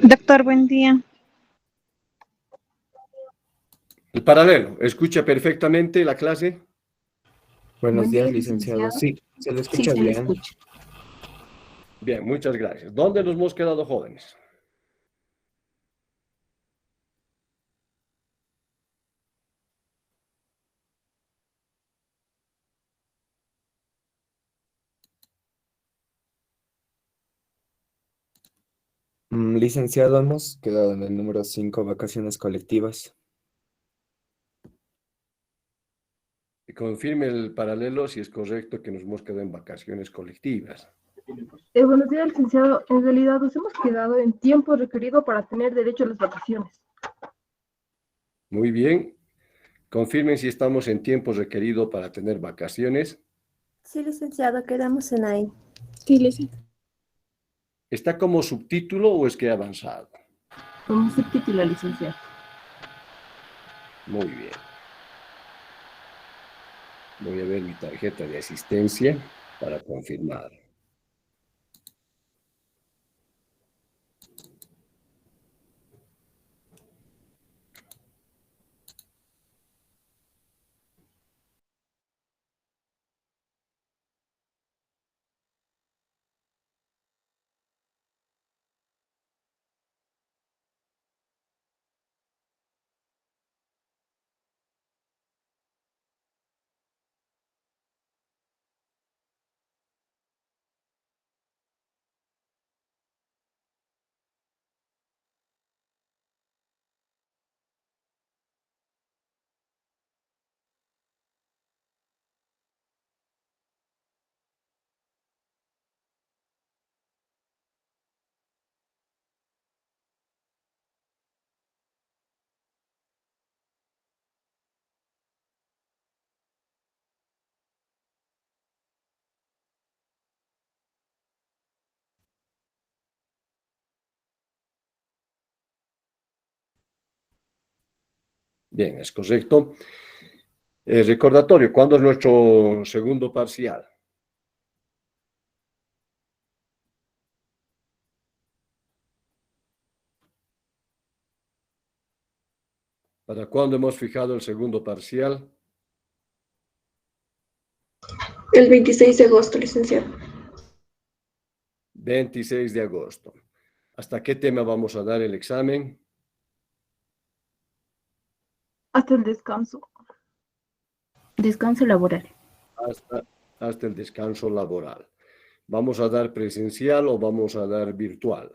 Doctor, buen día. El paralelo, ¿escucha perfectamente la clase? Buenos Buen día, días, licenciado. licenciado. Sí, se lo Sí, escucha se le bien. escucha. Bien, muchas gracias. ¿Dónde nos hemos quedado, jóvenes? Licenciado, hemos quedado en el número 5, vacaciones colectivas. Confirme el paralelo si es correcto que nos hemos quedado en vacaciones colectivas. Buenos días, licenciado. En realidad nos hemos quedado en tiempo requerido para tener derecho a las vacaciones. Muy bien. Confirmen si estamos en tiempo requerido para tener vacaciones. Sí, licenciado, quedamos en ahí. Sí, licenciado. ¿Está como subtítulo o es que ha avanzado? Como subtítulo, licenciado. Muy bien. Voy a ver mi tarjeta de asistencia para confirmar. Bien, es correcto. Recordatorio, ¿cuándo es nuestro segundo parcial? ¿Para cuándo hemos fijado el segundo parcial? El 26 de agosto, licenciado. 26 de agosto. ¿Hasta qué tema vamos a dar el examen? Hasta el descanso. Descanso laboral. Hasta el descanso laboral. ¿Vamos a dar presencial o vamos a dar virtual?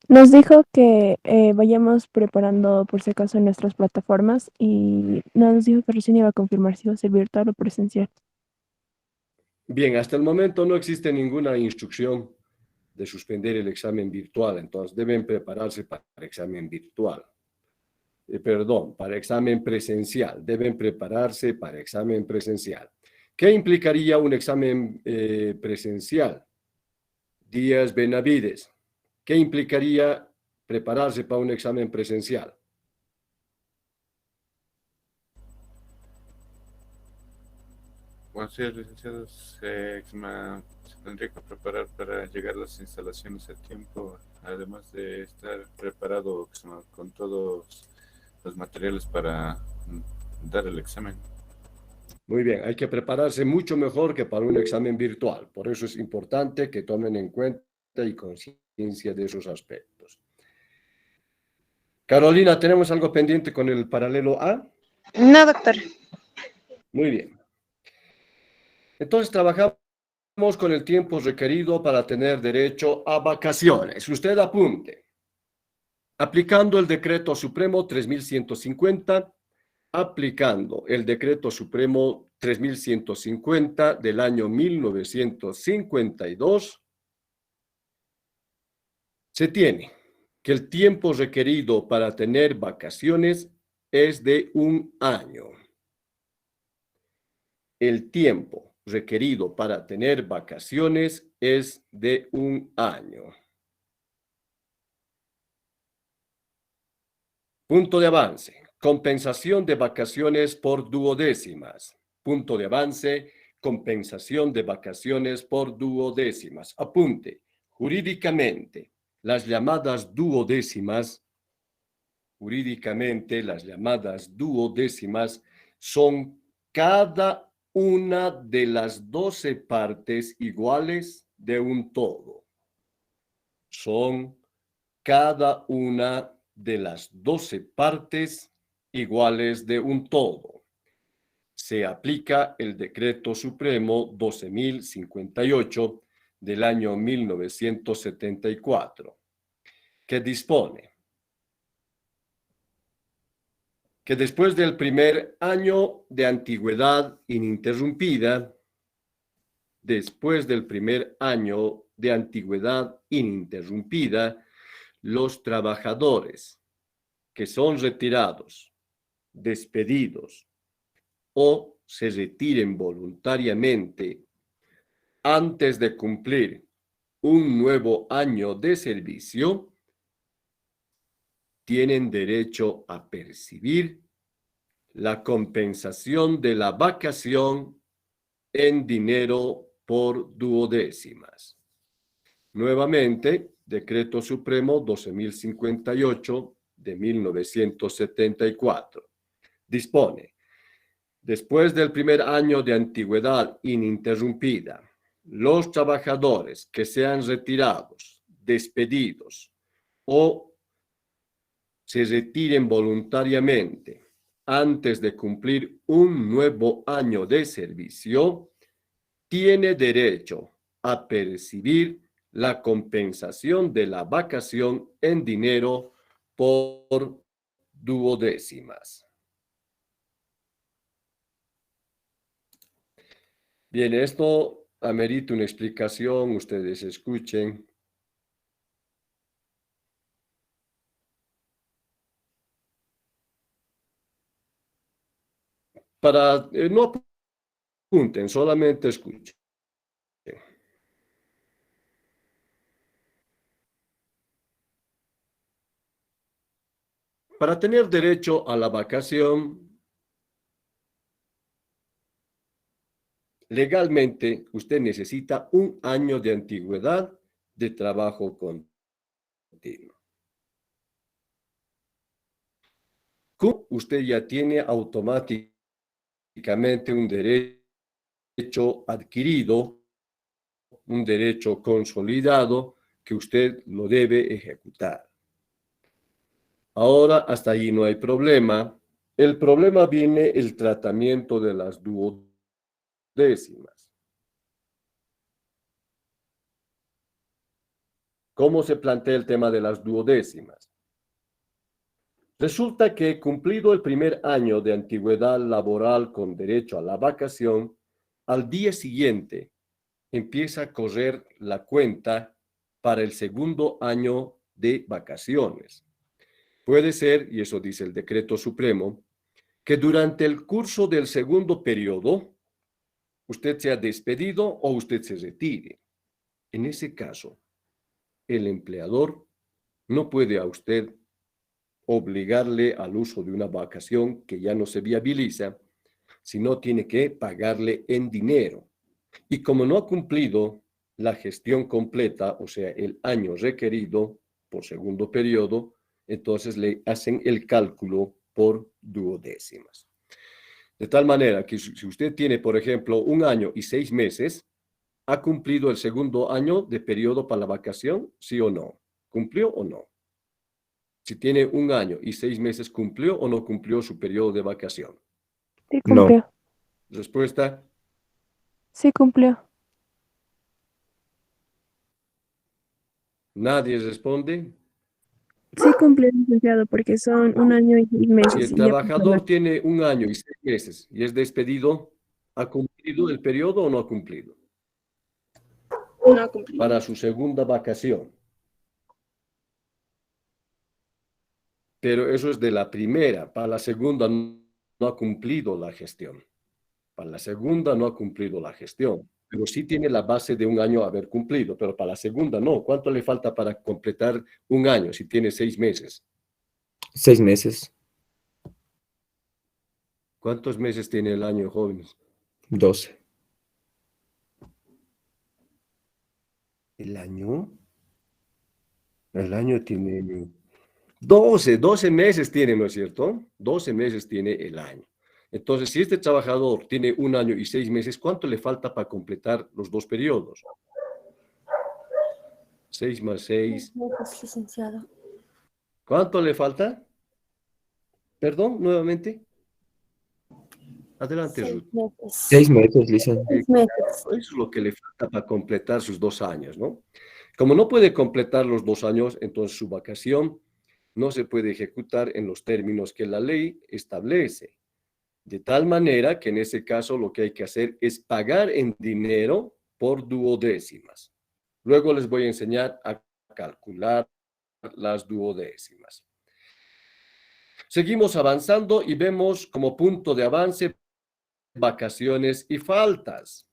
Nos dijo que vayamos preparando por si acaso en nuestras plataformas y nos dijo que recién iba a confirmar si iba a ser virtual o presencial. Bien, hasta el momento no existe ninguna instrucción de suspender el examen virtual, entonces deben prepararse para el examen virtual. Perdón, para examen presencial. Deben prepararse para examen presencial. ¿Qué implicaría un examen presencial? Díaz Benavides. ¿Qué implicaría prepararse para un examen presencial? Buenos días, licenciados. Se tendría que preparar para llegar a las instalaciones a tiempo, además de estar preparado con todos los materiales para dar el examen. Muy bien, hay que prepararse mucho mejor que para un examen virtual. Por eso es importante que tomen en cuenta y conciencia de esos aspectos. Carolina, ¿tenemos algo pendiente con el paralelo A? No, doctor. Muy bien. Entonces trabajamos con el tiempo requerido para tener derecho a vacaciones. Usted apunte. Aplicando el Decreto Supremo 3150, aplicando el Decreto Supremo 3150 del año 1952, se tiene que el tiempo requerido para tener vacaciones es de 1 año. El tiempo requerido para tener vacaciones es de 1 año. Punto de avance. Compensación de vacaciones por duodécimas. Punto de avance. Compensación de vacaciones por duodécimas. Apunte. Jurídicamente, Las llamadas duodécimas, jurídicamente, las llamadas duodécimas son cada una de las 12 partes iguales de un todo. Son cada una de las 12 partes iguales de un todo. Se aplica el Decreto Supremo 12.058 del año 1974, que dispone que después del primer año de antigüedad ininterrumpida, los trabajadores que son retirados, despedidos o se retiren voluntariamente antes de cumplir un nuevo año de servicio, tienen derecho a percibir la compensación de la vacación en dinero por duodécimas. Nuevamente, Decreto Supremo 12.058 de 1974. Dispone, después del primer año de antigüedad ininterrumpida, los trabajadores que sean retirados, despedidos o se retiren voluntariamente antes de cumplir un nuevo año de servicio, tiene derecho a percibir la compensación de la vacación en dinero por duodécimas. Bien, esto amerita una explicación, ustedes escuchen. No apunten, solamente escuchen. Para tener derecho a la vacación, legalmente usted necesita un año de antigüedad de trabajo continuo. Usted ya tiene automáticamente un derecho adquirido, un derecho consolidado que usted lo debe ejecutar. Ahora, hasta allí no hay problema. El problema viene el tratamiento de las duodécimas. ¿Cómo se plantea el tema de las duodécimas? Resulta que cumplido el primer año de antigüedad laboral con derecho a la vacación, al día siguiente empieza a correr la cuenta para el segundo año de vacaciones. Puede ser, y eso dice el Decreto Supremo, que durante el curso del segundo periodo usted sea despedido o usted se retire. En ese caso, el empleador no puede a usted obligarle al uso de una vacación que ya no se viabiliza, sino tiene que pagarle en dinero. Y como no ha cumplido la gestión completa, o sea, el año requerido por segundo periodo, entonces le hacen el cálculo por duodécimas. De tal manera que si usted tiene, por ejemplo, 1 año y 6 meses, ¿ha cumplido el segundo año de periodo para la vacación? ¿Sí o no? ¿Cumplió o no? Si tiene 1 año y 6 meses, ¿cumplió o no cumplió su periodo de vacación? Sí cumplió. No. Respuesta. Sí cumplió. Nadie responde. Sí cumplió, licenciado, porque son 1 año y 6 Si meses. el y ya trabajador pasó. tiene 1 año y 6 meses y es despedido, ¿ha cumplido el periodo o no ha cumplido? No ha cumplido. Para su segunda vacación. Pero eso es de la primera. Para la segunda no ha cumplido la gestión. Para la segunda no ha cumplido la gestión. Pero sí tiene la base de 1 año haber cumplido. Pero para la segunda no. ¿Cuánto le falta para completar 1 año si tiene 6 meses? 6 meses. ¿Cuántos meses tiene el año, jóvenes? 12. ¿El año? El año tiene 12 meses tiene, ¿no es cierto? 12 meses tiene el año. Entonces, si este trabajador tiene 1 año y 6 meses, ¿cuánto le falta para completar los 2 periodos? 6 más 6. Meses, licenciado. ¿Cuánto le falta? Perdón, nuevamente. Adelante, Ruth. 6 meses, licenciado. 6 meses. Eso es lo que le falta para completar sus 2 años, ¿no? Como no puede completar los 2 años, entonces su vacación no se puede ejecutar en los términos que la ley establece. De tal manera que en ese caso lo que hay que hacer es pagar en dinero por duodécimas. Luego les voy a enseñar a calcular las duodécimas. Seguimos avanzando y vemos como punto de avance vacaciones y faltas.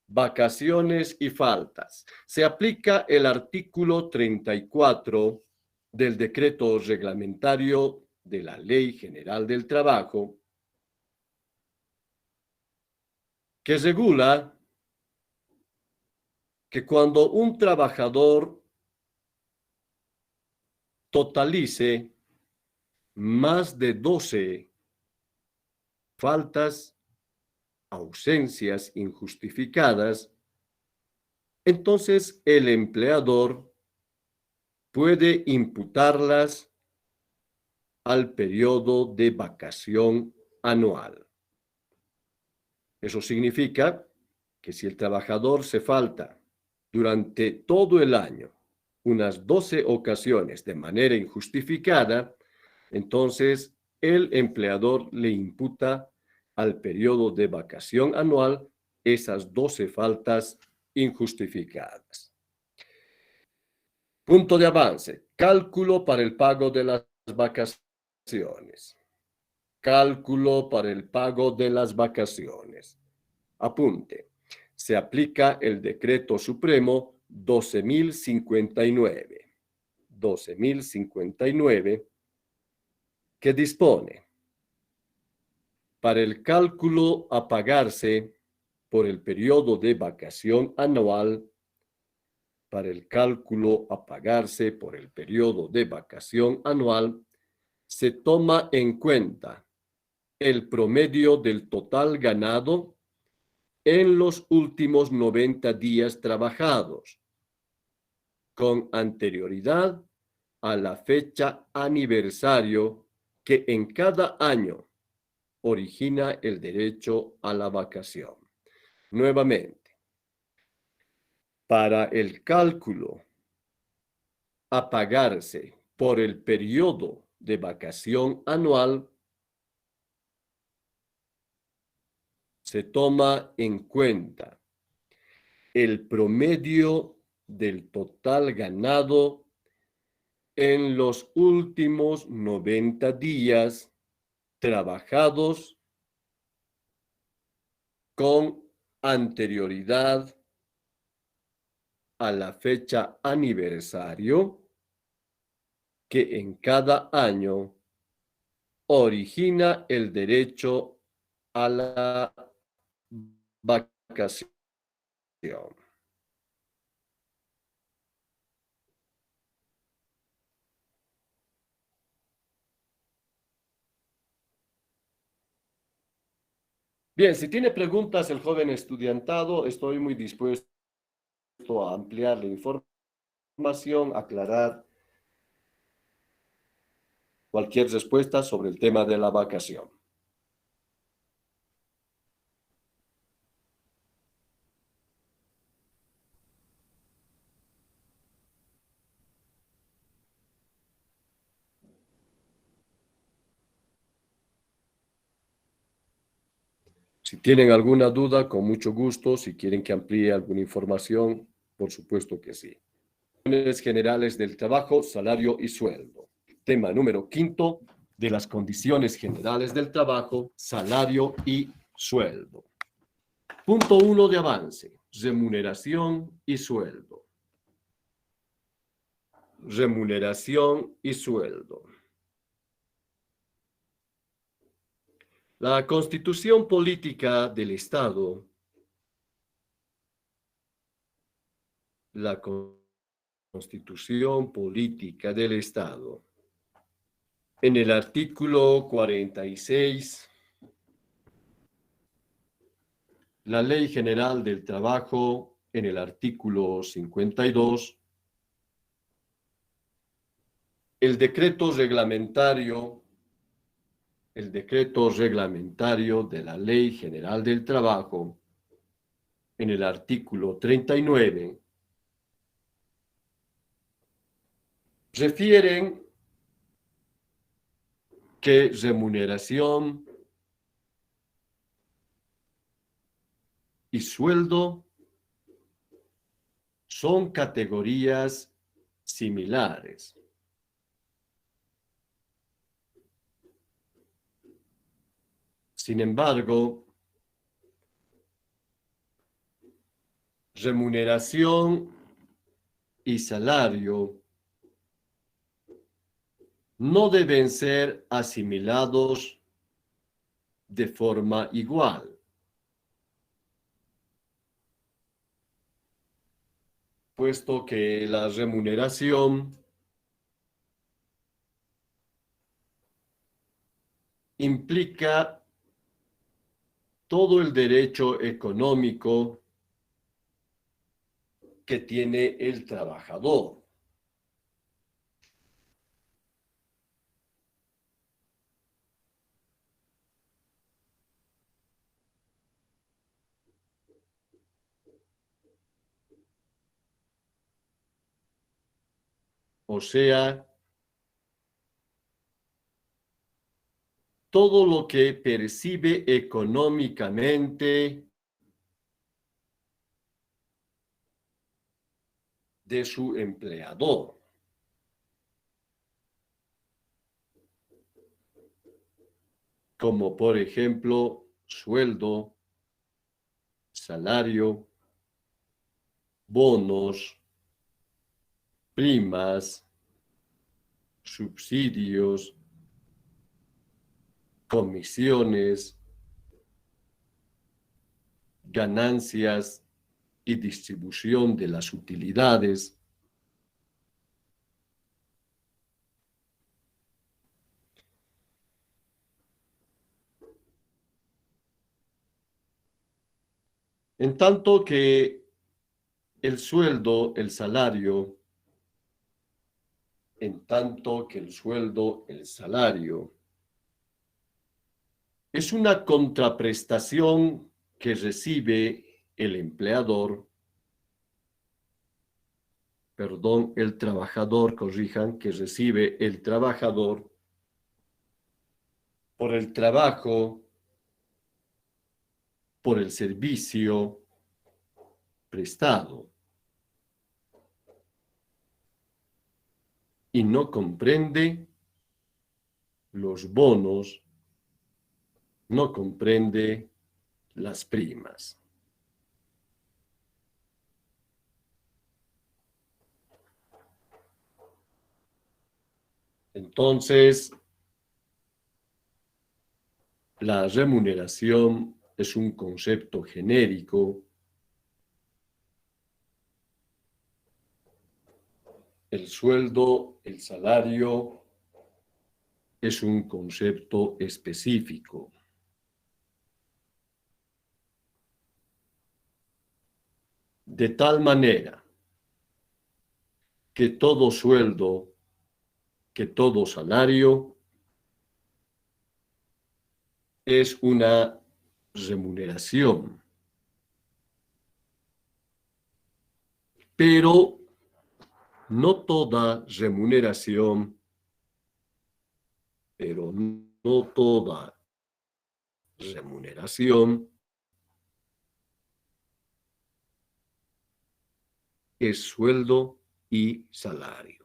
Vacaciones y faltas. Se aplica el artículo 34 del decreto reglamentario de la Ley General del Trabajo, que regula que cuando un trabajador totalice más de 12 faltas, ausencias injustificadas, entonces el empleador puede imputarlas al periodo de vacación anual. Eso significa que si el trabajador se falta durante todo el año unas 12 ocasiones de manera injustificada, entonces el empleador le imputa al periodo de vacación anual esas 12 faltas injustificadas. Punto de avance. Cálculo para el pago de las vacaciones. Cálculo para el pago de las vacaciones. Apunte. Se aplica el Decreto Supremo 12.059. 12.059, que dispone para el cálculo a pagarse por el periodo de vacación anual, para el cálculo a pagarse por el periodo de vacación anual, se toma en cuenta el promedio del total ganado en los últimos 90 días trabajados, con anterioridad a la fecha aniversario que en cada año origina el derecho a la vacación. Nuevamente, para el cálculo a pagarse por el periodo de vacación anual, se toma en cuenta el promedio del total ganado en los últimos 90 días trabajados con anterioridad a la fecha aniversario que en cada año origina el derecho a la vacación. Bien, si tiene preguntas el joven estudiantado, estoy muy dispuesto a ampliar la información, aclarar cualquier respuesta sobre el tema de la vacación. Si tienen alguna duda, con mucho gusto. Si quieren que amplíe alguna información, por supuesto que sí. Condiciones generales del trabajo, salario y sueldo. Tema número 5 de las condiciones generales del trabajo, salario y sueldo. Punto 1 de avance, remuneración y sueldo. Remuneración y sueldo. La Constitución Política del Estado, la Constitución Política del Estado. En el artículo 46, la Ley General del Trabajo, en el artículo 52, el decreto reglamentario de la Ley General del Trabajo, en el artículo 39, refieren que remuneración y sueldo son categorías similares. Sin embargo, remuneración y salario no deben ser asimilados de forma igual, puesto que la remuneración implica todo el derecho económico que tiene el trabajador. O sea, todo lo que percibe económicamente de su empleador. Como por ejemplo, sueldo, salario, bonos, primas, subsidios, comisiones, ganancias y distribución de las utilidades. En tanto que el sueldo, el salario, es una contraprestación que recibe el empleador, el trabajador, corrijan, que recibe el trabajador por el trabajo, por el servicio prestado. Y no comprende los bonos, no comprende las primas. Entonces, la remuneración es un concepto genérico. El sueldo, el salario, es un concepto específico. De tal manera que todo sueldo, que todo salario es una remuneración. Pero no toda remuneración, es sueldo y salario.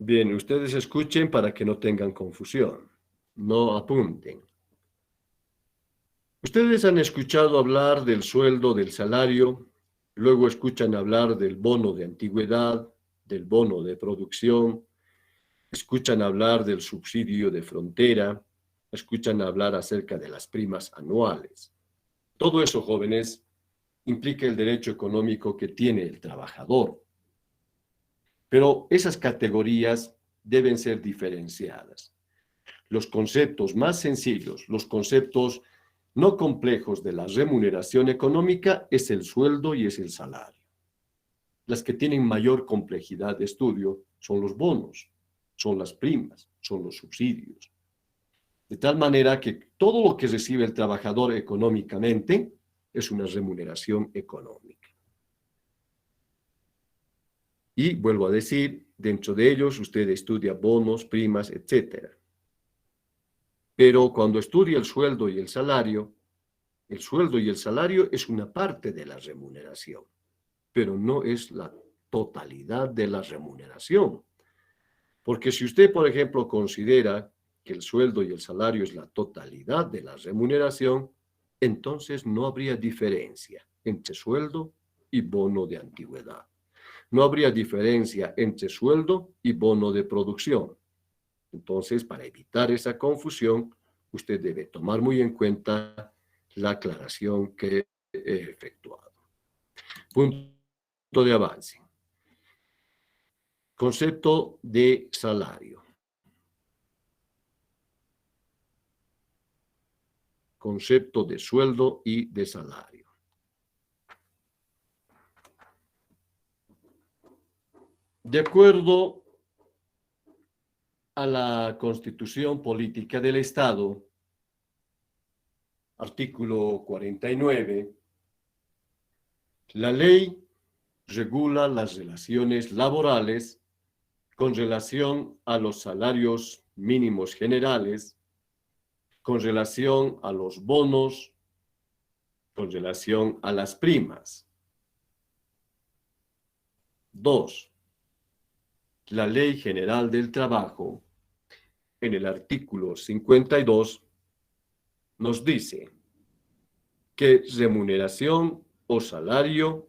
Bien, ustedes escuchen para que no tengan confusión. No apunten. Ustedes han escuchado hablar del sueldo, del salario, luego escuchan hablar del bono de antigüedad, del bono de producción, escuchan hablar del subsidio de frontera, escuchan hablar acerca de las primas anuales. Todo eso, jóvenes, implica el derecho económico que tiene el trabajador. Pero esas categorías deben ser diferenciadas. Los conceptos más sencillos, los conceptos no complejos de la remuneración económica es el sueldo y es el salario. Las que tienen mayor complejidad de estudio son los bonos, son las primas, son los subsidios. De tal manera que todo lo que recibe el trabajador económicamente es una remuneración económica. Y vuelvo a decir, dentro de ellos usted estudia bonos, primas, etc. Pero cuando estudia el sueldo y el salario es una parte de la remuneración, pero no es la totalidad de la remuneración. Porque si usted, por ejemplo, considera que el sueldo y el salario es la totalidad de la remuneración, entonces no habría diferencia entre sueldo y bono de antigüedad. No habría diferencia entre sueldo y bono de producción. Entonces, para evitar esa confusión, usted debe tomar muy en cuenta la aclaración que he efectuado. Punto de avance. Concepto de salario. Concepto de sueldo y de salario. De acuerdo a la Constitución Política del Estado, artículo 49, la ley regula las relaciones laborales con relación a los salarios mínimos generales, con relación a los bonos, con relación a las primas. 2. La Ley General del Trabajo, en el artículo 52, nos dice que remuneración o salario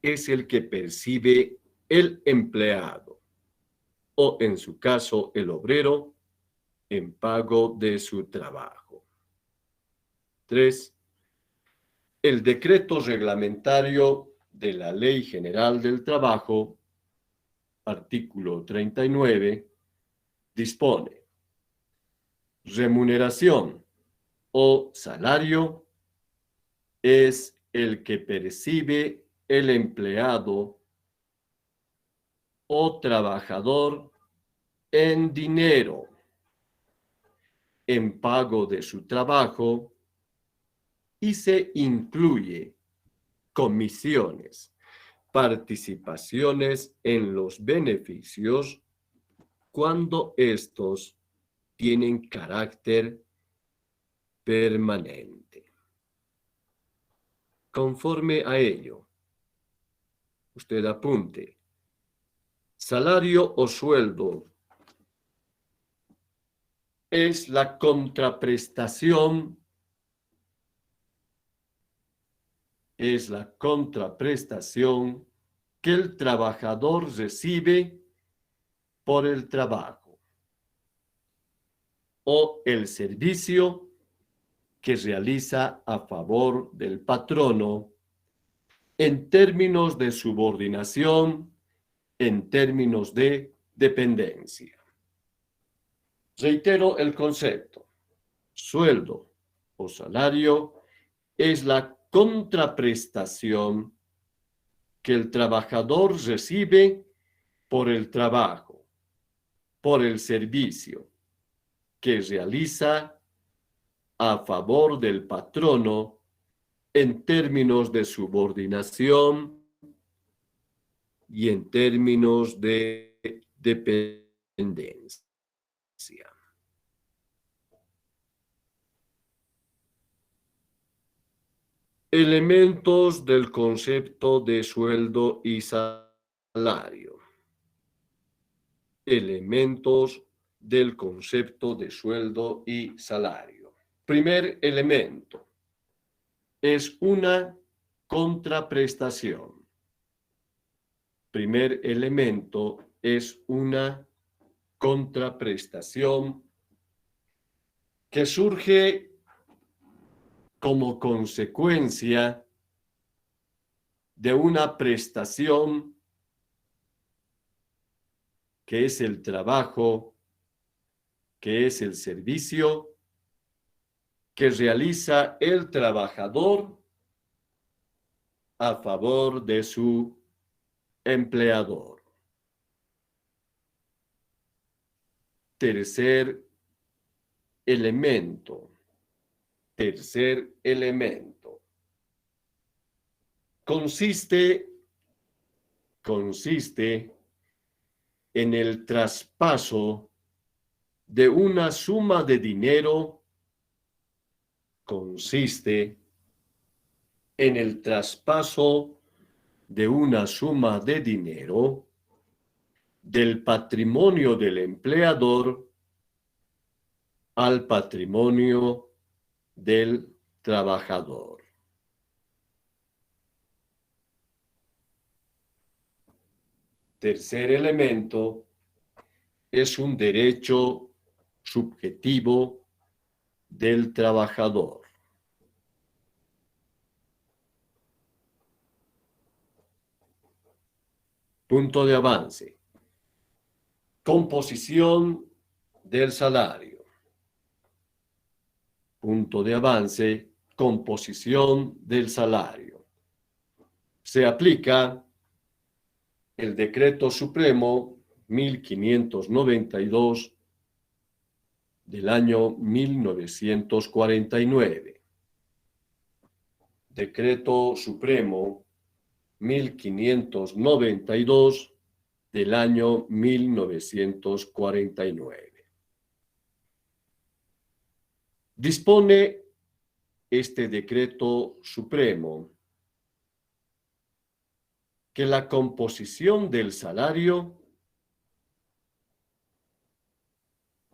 es el que percibe el empleado, o en su caso el obrero, en pago de su trabajo. 3. El decreto reglamentario de la Ley General del Trabajo, artículo 39, dispone: remuneración o salario es el que percibe el empleado o trabajador en dinero, en pago de su trabajo, y se incluye comisiones, participaciones en los beneficios cuando estos tienen carácter permanente. Conforme a ello, usted apunte: salario o sueldo es la contraprestación que el trabajador recibe por el trabajo o el servicio que realiza a favor del patrono en términos de subordinación, en términos de dependencia. Reitero el concepto: sueldo o salario es la contraprestación que el trabajador recibe por el trabajo, por el servicio que realiza a favor del patrono en términos de subordinación y en términos de dependencia. Elementos del concepto de sueldo y salario. Elementos del concepto de sueldo y salario. Primer elemento es una contraprestación. Primer elemento es una contraprestación que surge como consecuencia de una prestación que es el trabajo, que es el servicio que realiza el trabajador a favor de su empleador. Tercer elemento. Consiste en el traspaso de una suma de dinero. Consiste en el traspaso de una suma de dinero del patrimonio del empleador al patrimonio del trabajador. Tercer elemento es un derecho subjetivo del trabajador. Punto de avance. Composición del salario. Punto de avance. Composición del salario. Se aplica el Decreto Supremo 1592 del año 1949. Decreto Supremo 1592 del año 1949. Dispone este Decreto Supremo que la composición del salario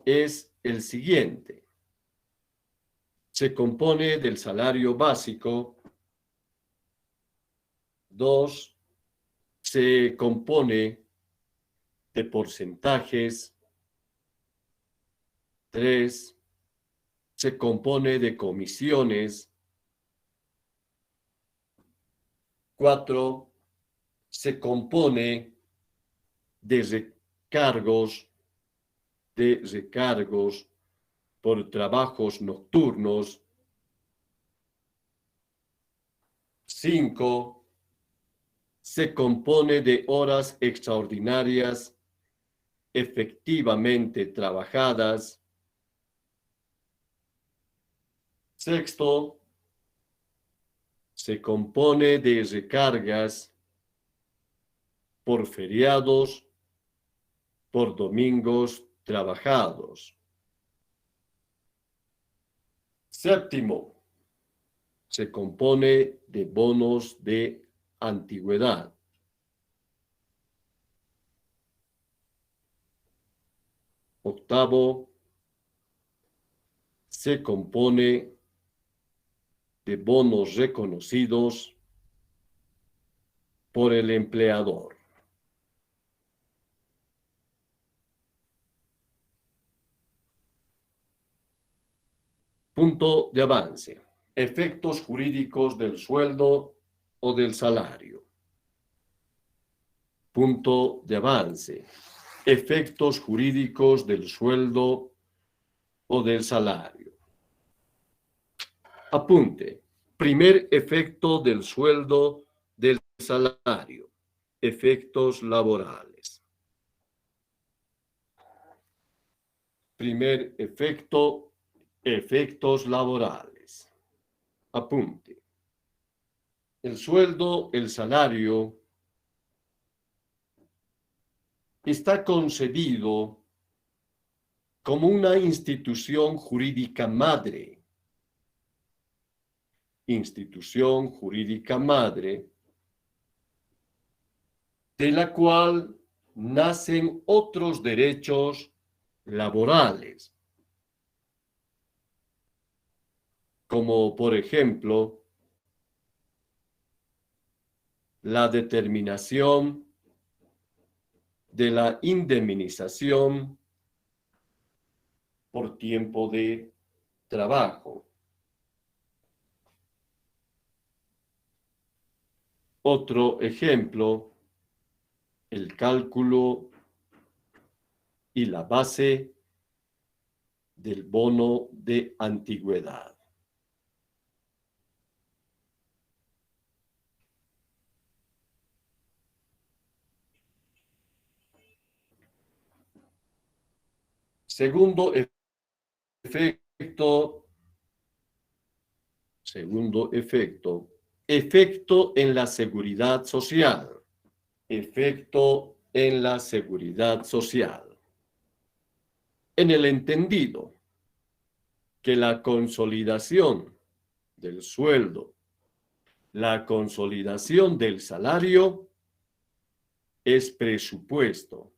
es el siguiente. Se compone del salario básico. 2. Se compone de porcentajes. 3. Se compone de comisiones. 4. Se compone de recargos por trabajos nocturnos. 5. Se compone de horas extraordinarias efectivamente trabajadas. 6. Se compone de recargas por feriados, por domingos trabajados. 7. Se compone de bonos de antigüedad. 8. Se compone de bonos reconocidos por el empleador. Punto de avance. Efectos jurídicos del sueldo o del salario. Punto de avance. Efectos jurídicos del sueldo o del salario. Apunte. Primer efecto del sueldo del salario. Efectos laborales. Primer efecto, efectos laborales. Apunte. El sueldo, el salario, está concebido como una institución jurídica madre. Institución jurídica madre, de la cual nacen otros derechos laborales, como por ejemplo la determinación de la indemnización por tiempo de trabajo, Otro ejemplo, el cálculo y la base del bono de antigüedad. Segundo efecto, efecto en la seguridad social. Efecto en la seguridad social. En el entendido que la consolidación del sueldo, la consolidación del salario es presupuesto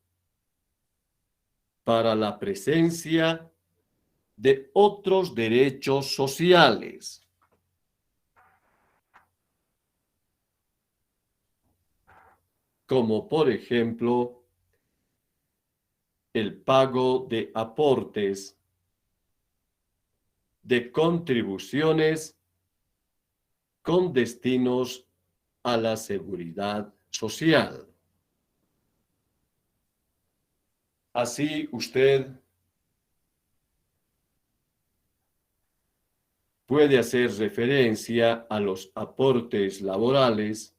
para la presencia de otros derechos sociales, como por ejemplo el pago de aportes, de contribuciones con destinos a la seguridad social. Así usted puede hacer referencia a los aportes laborales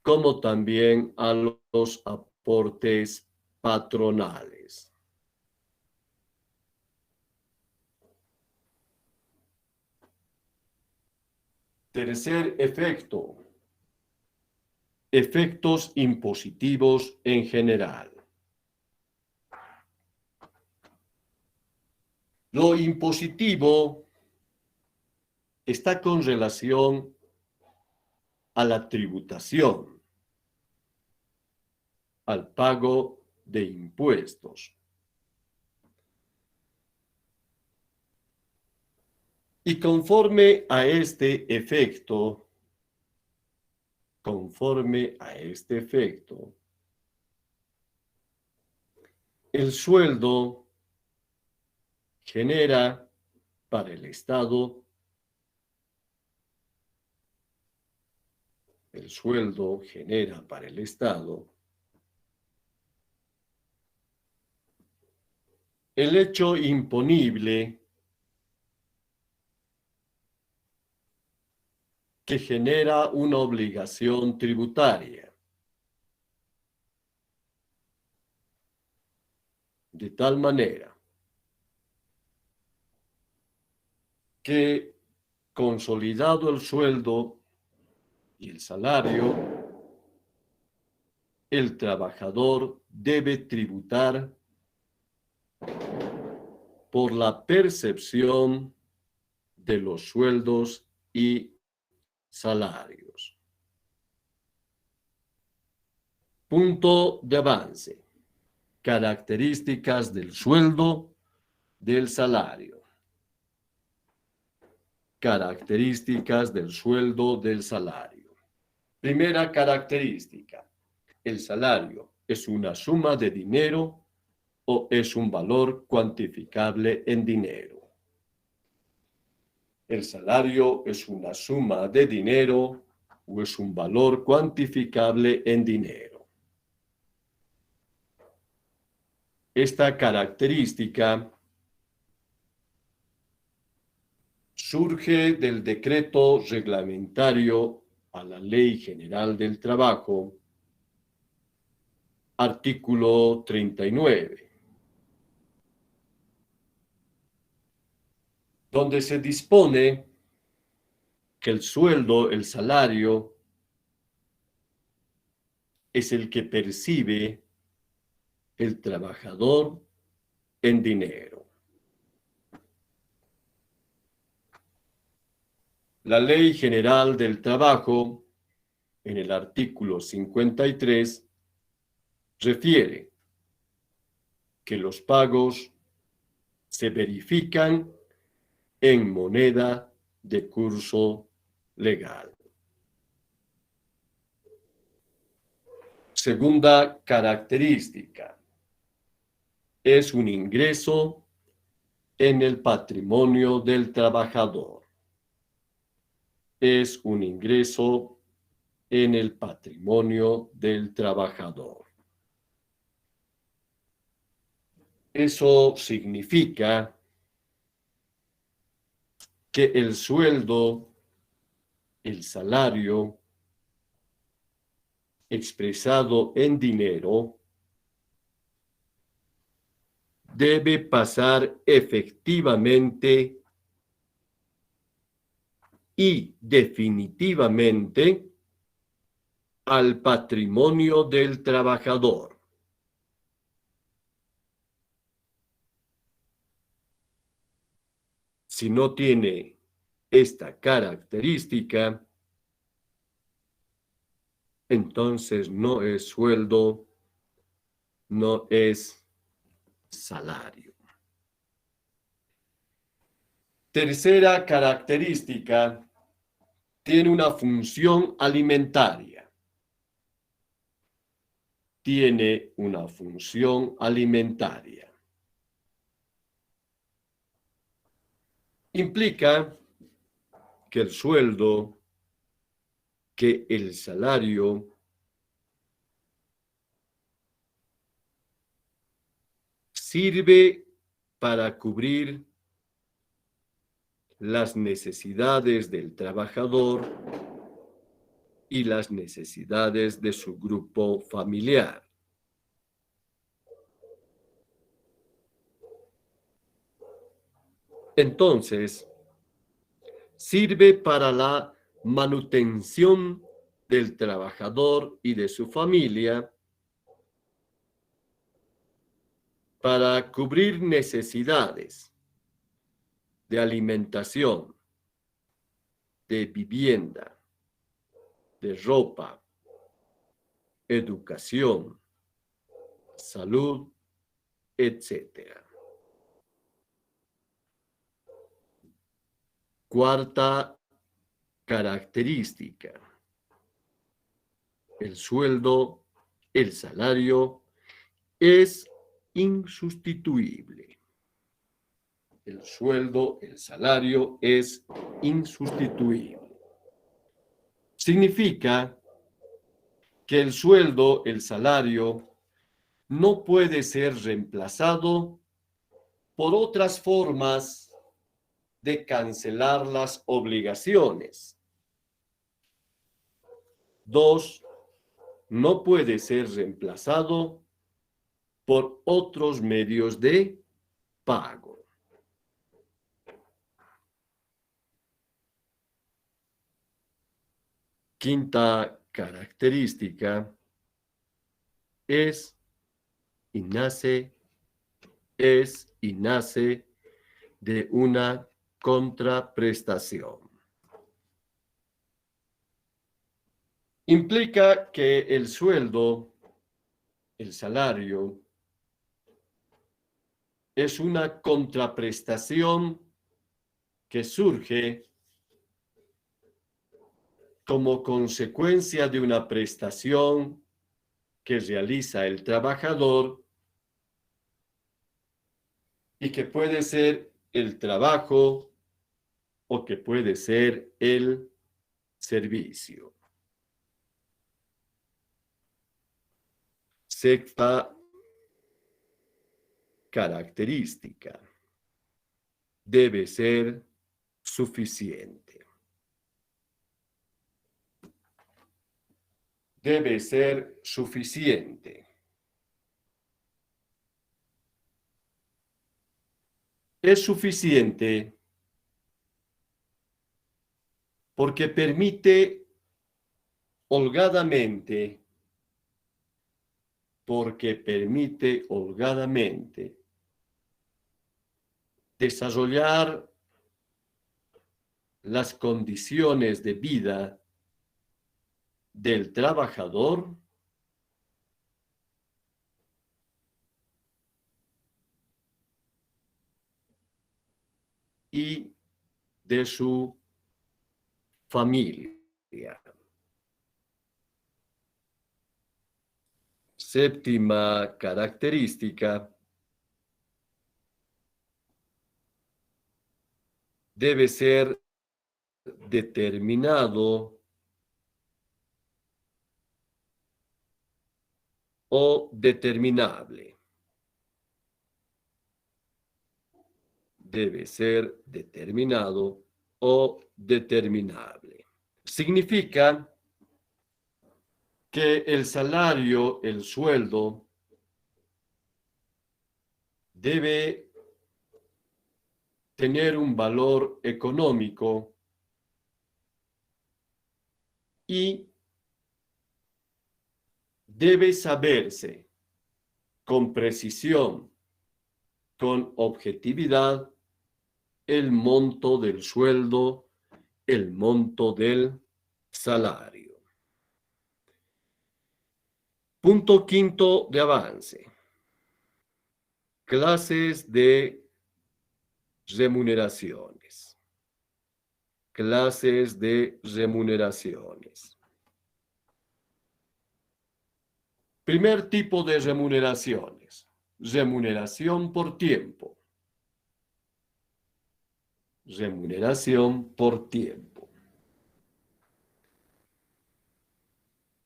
como también a los aportes patronales. Tercer efecto, efectos impositivos en general. Lo impositivo está con relación a la tributación, al pago de impuestos. Y conforme a este efecto, el sueldo genera para el Estado, el hecho imponible que genera una obligación tributaria, de tal manera que, consolidado el sueldo y el salario, el trabajador debe tributar por la percepción de los sueldos y salarios. Punto de avance. Características del sueldo, del salario. Características del sueldo, del salario. Primera característica. El salario es una suma de dinero o es un valor cuantificable en dinero. El salario es una suma de dinero o es un valor cuantificable en dinero. Esta característica surge del decreto reglamentario a la Ley General del Trabajo, artículo 39, donde se dispone que el sueldo, el salario, es el que percibe el trabajador en dinero. La Ley General del Trabajo, en el artículo 53, refiere que los pagos se verifican en moneda de curso legal. Segunda característica. Es un ingreso en el patrimonio del trabajador. Es un ingreso en el patrimonio del trabajador. Eso significa que el sueldo, el salario, expresado en dinero, debe pasar efectivamente y definitivamente al patrimonio del trabajador. Si no tiene esta característica, entonces no es sueldo, no es salario. Tercera característica, tiene una función alimentaria. Tiene una función alimentaria. Implica que el sueldo, que el salario sirve para cubrir las necesidades del trabajador y las necesidades de su grupo familiar. Entonces, sirve para la manutención del trabajador y de su familia, para cubrir necesidades de alimentación, de vivienda, de ropa, educación, salud, etc. Cuarta característica. El sueldo, el salario, es insustituible. El sueldo, el salario es insustituible. Significa que el sueldo, el salario, no puede ser reemplazado por otras formas de cancelar las obligaciones. 2, no puede ser reemplazado por otros medios de pago. Quinta característica es y nace de una contraprestación. Implica que el sueldo, el salario, es una contraprestación que surge como consecuencia de una prestación que realiza el trabajador y que puede ser el trabajo o que puede ser el servicio. Sexta característica. Debe ser suficiente. Debe ser suficiente. Es suficiente porque permite holgadamente desarrollar las condiciones de vida del trabajador y de su familia. Séptima característica. Debe ser determinado o determinable. Debe ser determinado o determinable. Significa que el salario, el sueldo, debe tener un valor económico y debe saberse con precisión, con objetividad, el monto del sueldo, el monto del salario. Punto quinto de avance. Clases de remuneraciones. Clases de remuneraciones. Primer tipo de remuneraciones. Remuneración por tiempo. Remuneración por tiempo.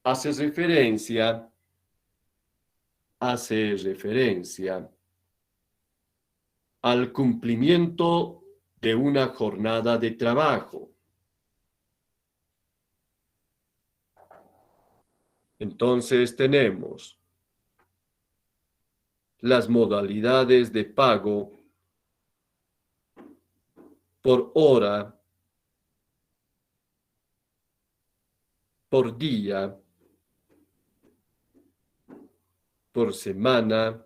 Hace referencia al cumplimiento de una jornada de trabajo. Entonces tenemos las modalidades de pago por hora, por día, por semana,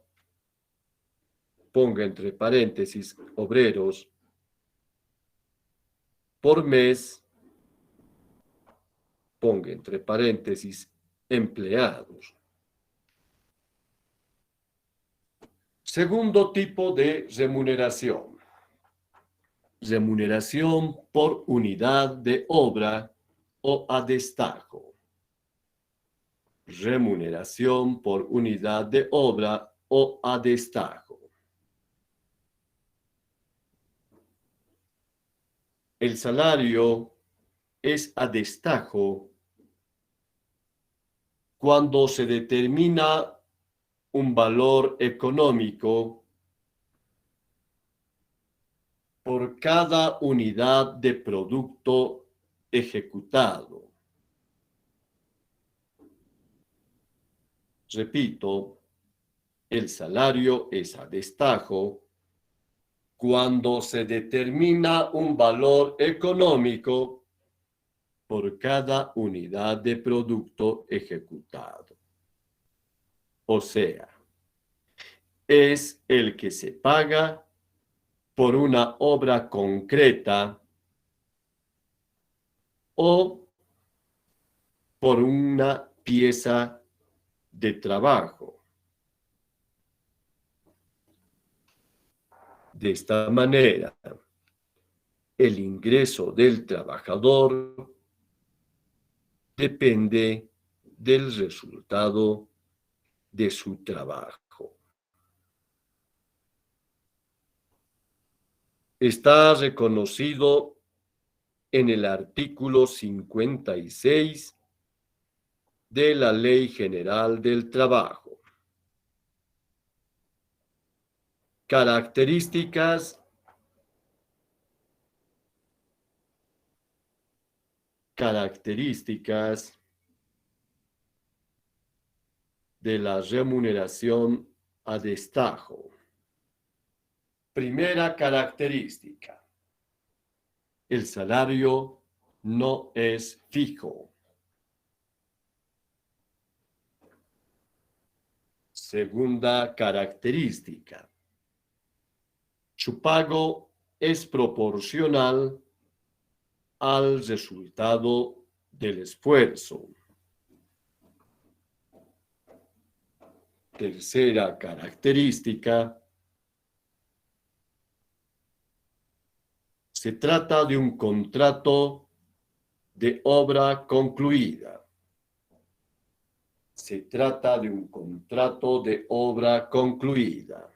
ponga entre paréntesis obreros, por mes, ponga entre paréntesis empleados. Segundo tipo de remuneración. Remuneración por unidad de obra o a destajo. Remuneración por unidad de obra o a destajo. El salario es a destajo cuando se determina un valor económico por cada unidad de producto ejecutado. Repito, el salario es a destajo cuando se determina un valor económico por cada unidad de producto ejecutado. O sea, es el que se paga por una obra concreta o por una pieza de trabajo. De esta manera, el ingreso del trabajador depende del resultado de su trabajo. Está reconocido en el artículo 56 de la Ley General del Trabajo. Características de la remuneración a destajo. Primera característica: el salario no es fijo. Segunda característica: su pago es proporcional al resultado del esfuerzo. Tercera característica: se trata de un contrato de obra concluida. Se trata de un contrato de obra concluida.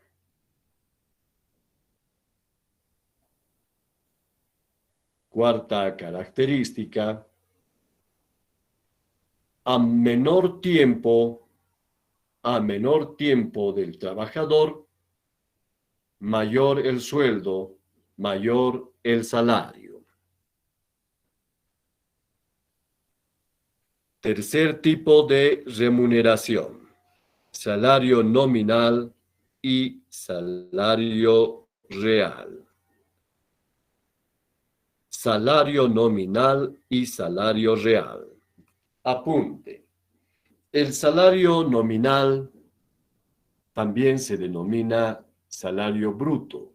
Cuarta característica: a menor tiempo a menor tiempo del trabajador, mayor el sueldo, mayor el salario. Tercer tipo de remuneración: salario nominal y salario real. Salario nominal y salario real. Apunte. El salario nominal también se denomina salario bruto.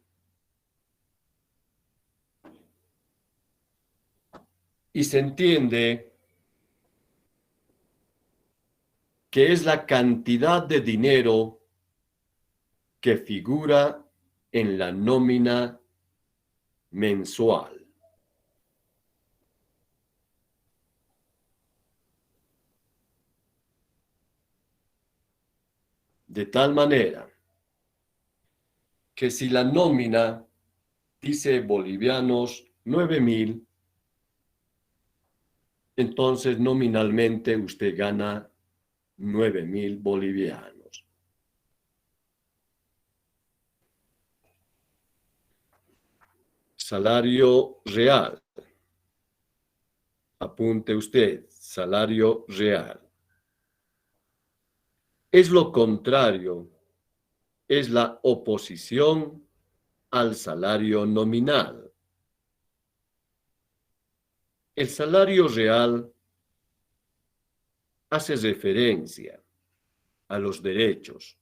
Y se entiende que es la cantidad de dinero que figura en la nómina mensual. De tal manera que si la nómina dice bolivianos 9.000, entonces nominalmente usted gana 9.000 bolivianos. Salario real. Apunte usted, salario real. Es lo contrario, es la oposición al salario nominal. El salario real hace referencia a los derechos,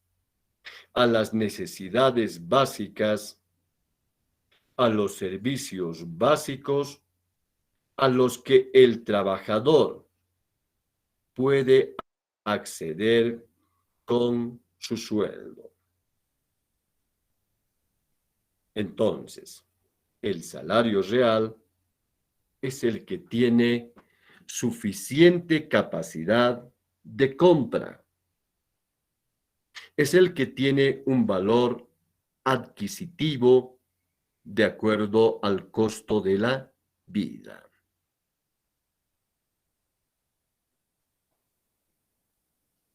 a las necesidades básicas, a los servicios básicos a los que el trabajador puede acceder con su sueldo. Entonces, el salario real es el que tiene suficiente capacidad de compra. Es el que tiene un valor adquisitivo de acuerdo al costo de la vida.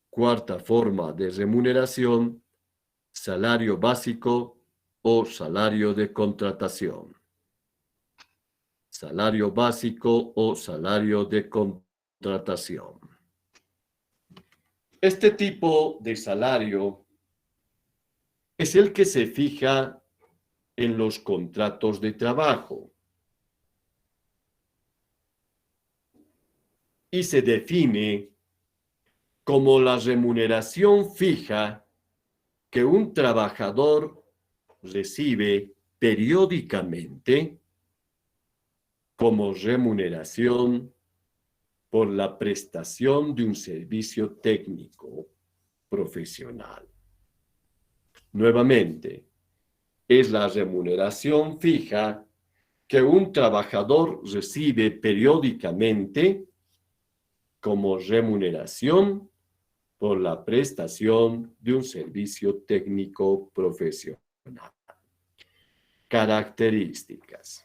Cuarta forma de remuneración: salario básico o salario de contratación. Salario básico o salario de contratación. Este tipo de salario es el que se fija en los contratos de trabajo y se define como la remuneración fija que un trabajador recibe periódicamente como remuneración por la prestación de un servicio técnico profesional. Nuevamente, es la remuneración fija que un trabajador recibe periódicamente como remuneración por la prestación de un servicio técnico profesional. Características.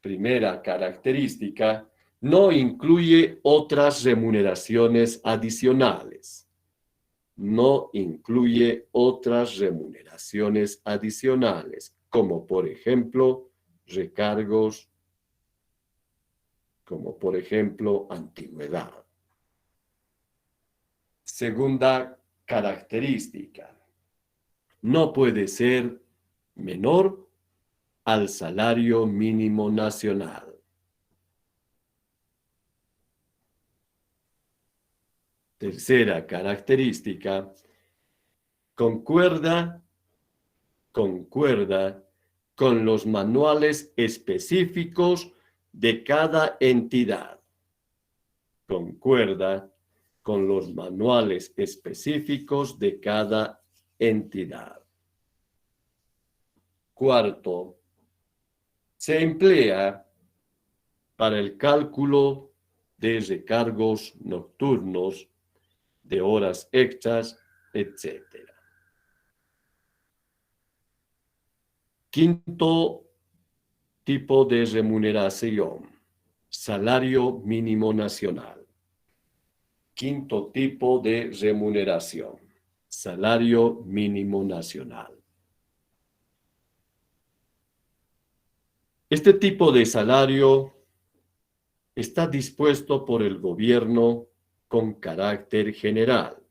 Primera característica: no incluye otras remuneraciones adicionales. No incluye otras remuneraciones adicionales, como por ejemplo recargos, como por ejemplo antigüedad. Segunda característica: no puede ser menor al salario mínimo nacional. Tercera característica: concuerda con los manuales específicos de cada entidad. Concuerda con los manuales específicos de cada entidad. Cuarto, se emplea para el cálculo de recargos nocturnos, de horas extras, etc. Quinto tipo de remuneración: salario mínimo nacional. Quinto tipo de remuneración: salario mínimo nacional. Este tipo de salario está dispuesto por el gobierno con carácter general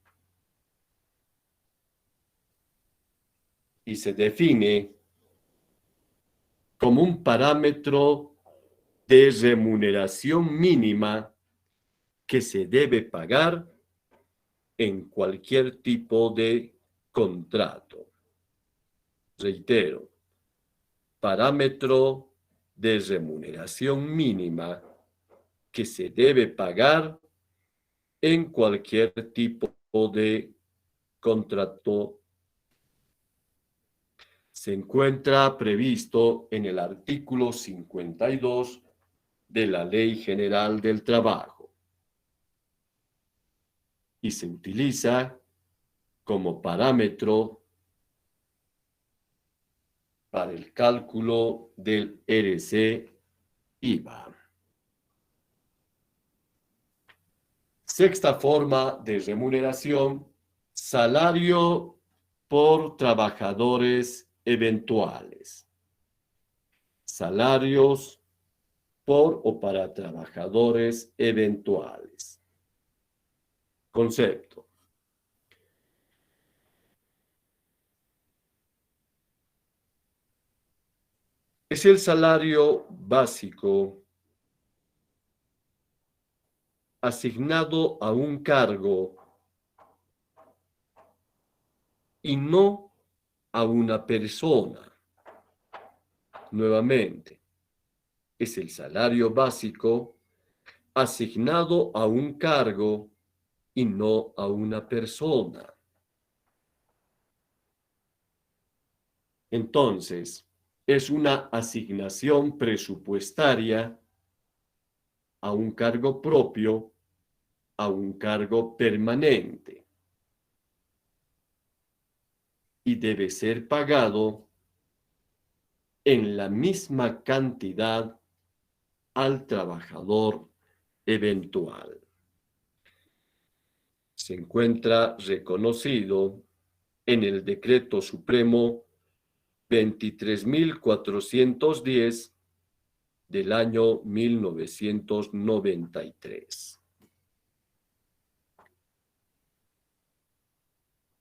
y se define como un parámetro de remuneración mínima que se debe pagar en cualquier tipo de contrato. Reitero, parámetro de remuneración mínima que se debe pagar en cualquier tipo de contrato. Se encuentra previsto en el artículo 52 de la Ley General del Trabajo y se utiliza como parámetro para el cálculo del RC/IVA. Sexta forma de remuneración, salario por trabajadores eventuales. Salarios por o para trabajadores eventuales. Concepto. Es el salario básico asignado a un cargo y no a una persona. Nuevamente, es el salario básico asignado a un cargo y no a una persona. Entonces, es una asignación presupuestaria a un cargo propio, a un cargo permanente. Y debe ser pagado en la misma cantidad al trabajador eventual. Se encuentra reconocido en el Decreto Supremo 23.410 del año 1993.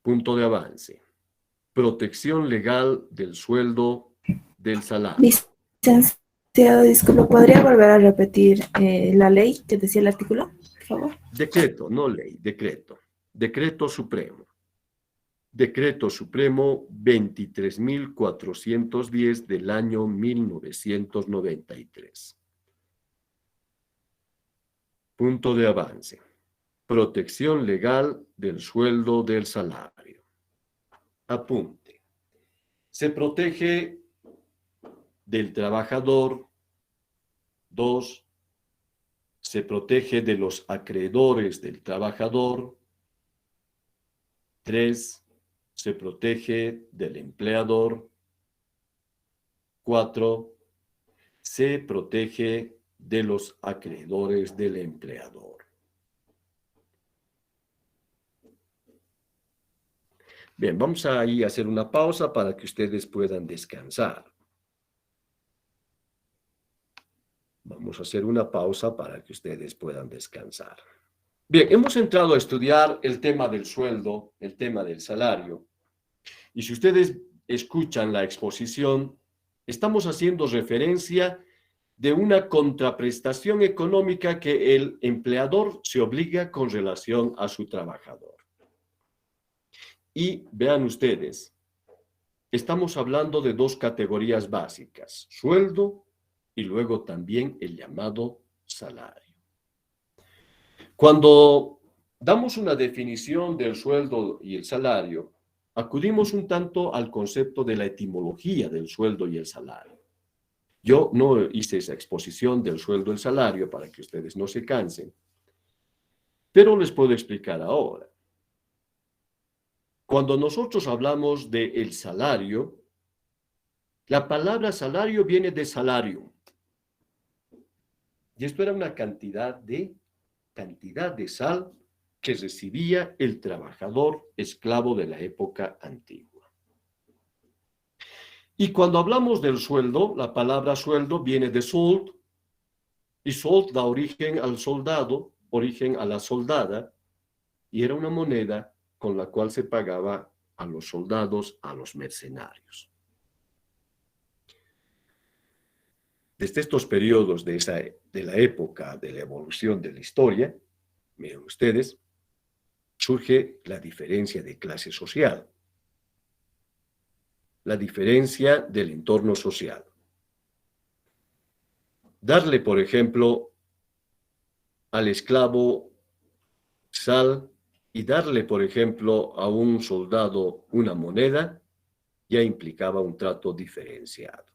Punto de avance. Protección legal del sueldo del salario. Licenciado, disculpe, ¿podría volver a repetir la ley que decía el artículo, por favor? Decreto, no ley, decreto. Decreto Supremo. Decreto Supremo 23.410 del año 1993. Punto de avance. Protección legal del sueldo del salario. Apunte. Se protege del trabajador. 2. Se protege de los acreedores del trabajador. 3. Se protege del empleador. 4. Se protege de los acreedores del empleador. Bien, vamos a ahí hacer una pausa para que ustedes puedan descansar. Vamos a hacer una pausa para que ustedes puedan descansar. Bien, hemos entrado a estudiar el tema del sueldo, el tema del salario. Y si ustedes escuchan la exposición, estamos haciendo referencia de una contraprestación económica que el empleador se obliga con relación a su trabajador. Y vean ustedes, estamos hablando de dos categorías básicas, sueldo y luego también el llamado salario. Cuando damos una definición del sueldo y el salario, acudimos un tanto al concepto de la etimología del sueldo y el salario. Yo no hice esa exposición del sueldo y el salario para que ustedes no se cansen, pero les puedo explicar ahora. Cuando nosotros hablamos del salario, la palabra salario viene de salarium. Y esto era una cantidad de sal que recibía el trabajador esclavo de la época antigua. Y cuando hablamos del sueldo, la palabra sueldo viene de sold, y sold da origen al soldado, origen a la soldada, y era una moneda con la cual se pagaba a los soldados, a los mercenarios. Desde estos periodos de la época de la evolución de la historia, miren ustedes, surge la diferencia de clase social, la diferencia del entorno social. Darle, por ejemplo, al esclavo sal y darle, por ejemplo, a un soldado una moneda, ya implicaba un trato diferenciado.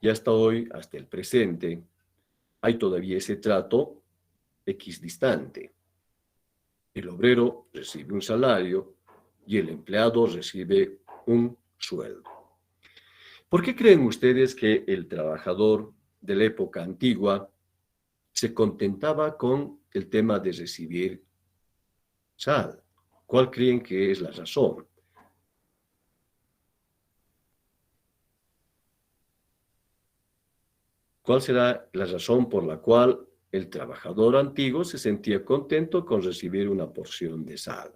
Y hasta hoy, hasta el presente, hay todavía ese trato equidistante. El obrero recibe un salario y el empleado recibe un sueldo. ¿Por qué creen ustedes que el trabajador de la época antigua se contentaba con el tema de recibir sal? ¿Cuál creen que es la razón? ¿Cuál será la razón por la cual el trabajador antiguo se sentía contento con recibir una porción de sal?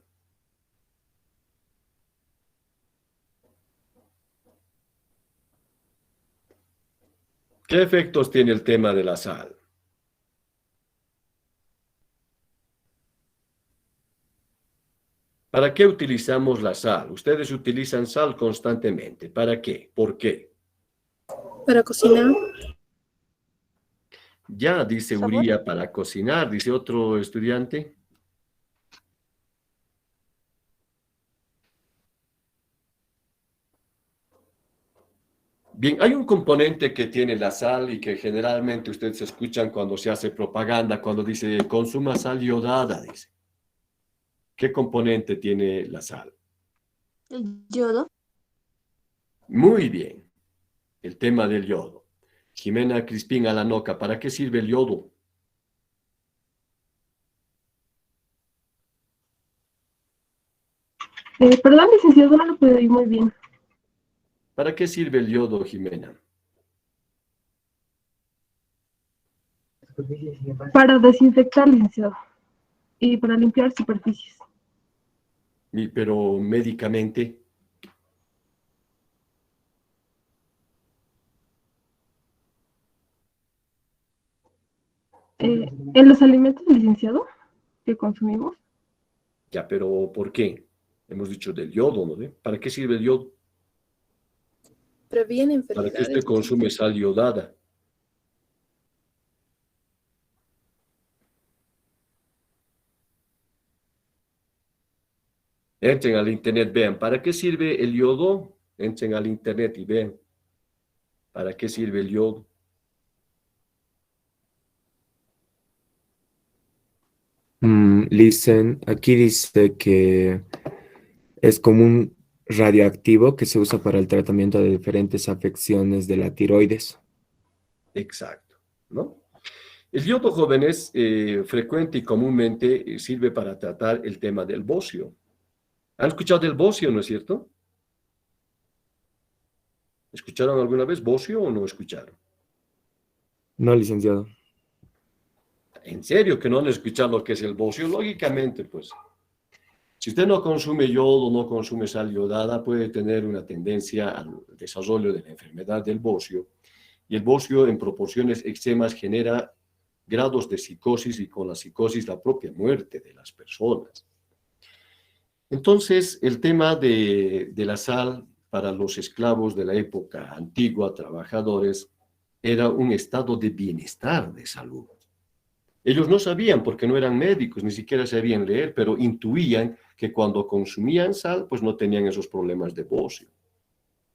¿Qué efectos tiene el tema de la sal? ¿Para qué utilizamos la sal? Ustedes utilizan sal constantemente. ¿Para qué? ¿Por qué? Para cocinar. Ya, dice ¿Sabor? Uría, para cocinar, dice otro estudiante. Bien, hay un componente que tiene la sal y que generalmente ustedes escuchan cuando se hace propaganda, cuando dice consuma sal iodada, dice. ¿Qué componente tiene la sal? El yodo. Muy bien, el tema del yodo. Jimena Crispín Alanoca, ¿para qué sirve el yodo? Perdón, licenciado, no lo puedo oír muy bien. ¿Para qué sirve el yodo, Jimena? Para desinfectar, licenciado. Y para limpiar superficies. Pero médicamente, En los alimentos, licenciado, que consumimos. ya, pero ¿por qué? Hemos dicho del yodo, ¿no? ¿Para qué sirve el yodo? Previene ¿Para qué enfermedades. usted consume sal iodada? Entren al internet, vean, ¿para qué sirve el yodo? Entren al internet y vean, ¿para qué sirve el yodo? Listen, aquí dice que es como un radioactivo que se usa para el tratamiento de diferentes afecciones de la tiroides. Exacto, ¿no? El yodo, jóvenes, frecuente y comúnmente sirve para tratar el tema del bocio. ¿Han escuchado del bocio, no es cierto? ¿Escucharon alguna vez bocio o no escucharon? No, licenciado. ¿En serio que no han escuchado lo que es el bocio? Lógicamente, pues. Si usted no consume yodo, no consume sal iodada, puede tener una tendencia al desarrollo de la enfermedad del bocio. Y el bocio en proporciones extremas genera grados de psicosis y con la psicosis la propia muerte de las personas. Entonces, el tema de la sal para los esclavos de la época antigua, trabajadores, era un estado de bienestar, de salud. Ellos no sabían porque no eran médicos, ni siquiera sabían leer, pero intuían que cuando consumían sal, pues no tenían esos problemas de bocio.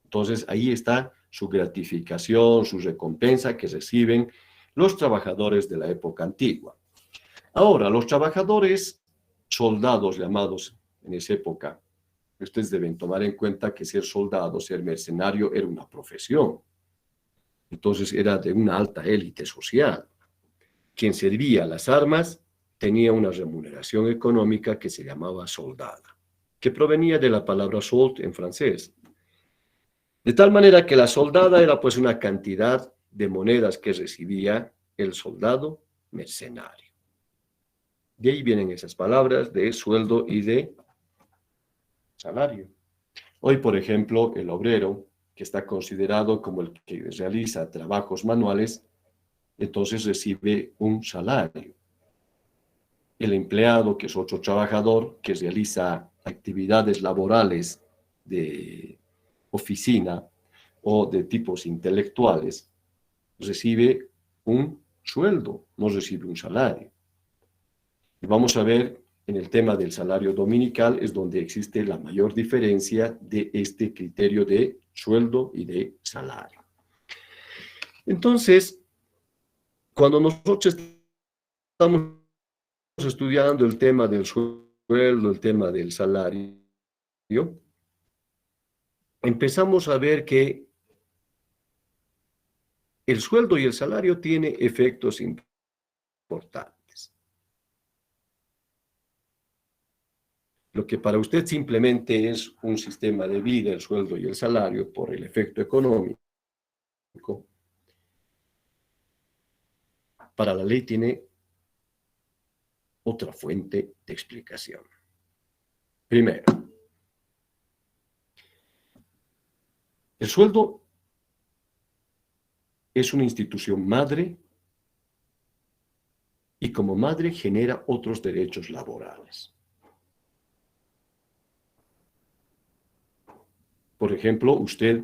Entonces, ahí está su gratificación, su recompensa que reciben los trabajadores de la época antigua. Ahora, los trabajadores soldados llamados en esa época, ustedes deben tomar en cuenta que ser soldado, ser mercenario, era una profesión. Entonces, era de una alta élite social. Quien servía las armas tenía una remuneración económica que se llamaba soldada, que provenía de la palabra solde en francés. De tal manera que la soldada era pues una cantidad de monedas que recibía el soldado mercenario. De ahí vienen esas palabras de sueldo y de salario. Hoy, por ejemplo, el obrero, que está considerado como el que realiza trabajos manuales, entonces recibe un salario. El empleado, que es otro trabajador, que realiza actividades laborales de oficina o de tipos intelectuales, recibe un sueldo, no recibe un salario. Y vamos a ver en el tema del salario dominical es donde existe la mayor diferencia de este criterio de sueldo y de salario. Entonces, cuando nosotros estamos estudiando el tema del sueldo, el tema del salario, empezamos a ver que el sueldo y el salario tienen efectos importantes. Lo que para usted simplemente es un sistema de vida, el sueldo y el salario, por el efecto económico, para la ley tiene otra fuente de explicación. Primero, el sueldo es una institución madre y como madre genera otros derechos laborales. Por ejemplo, usted,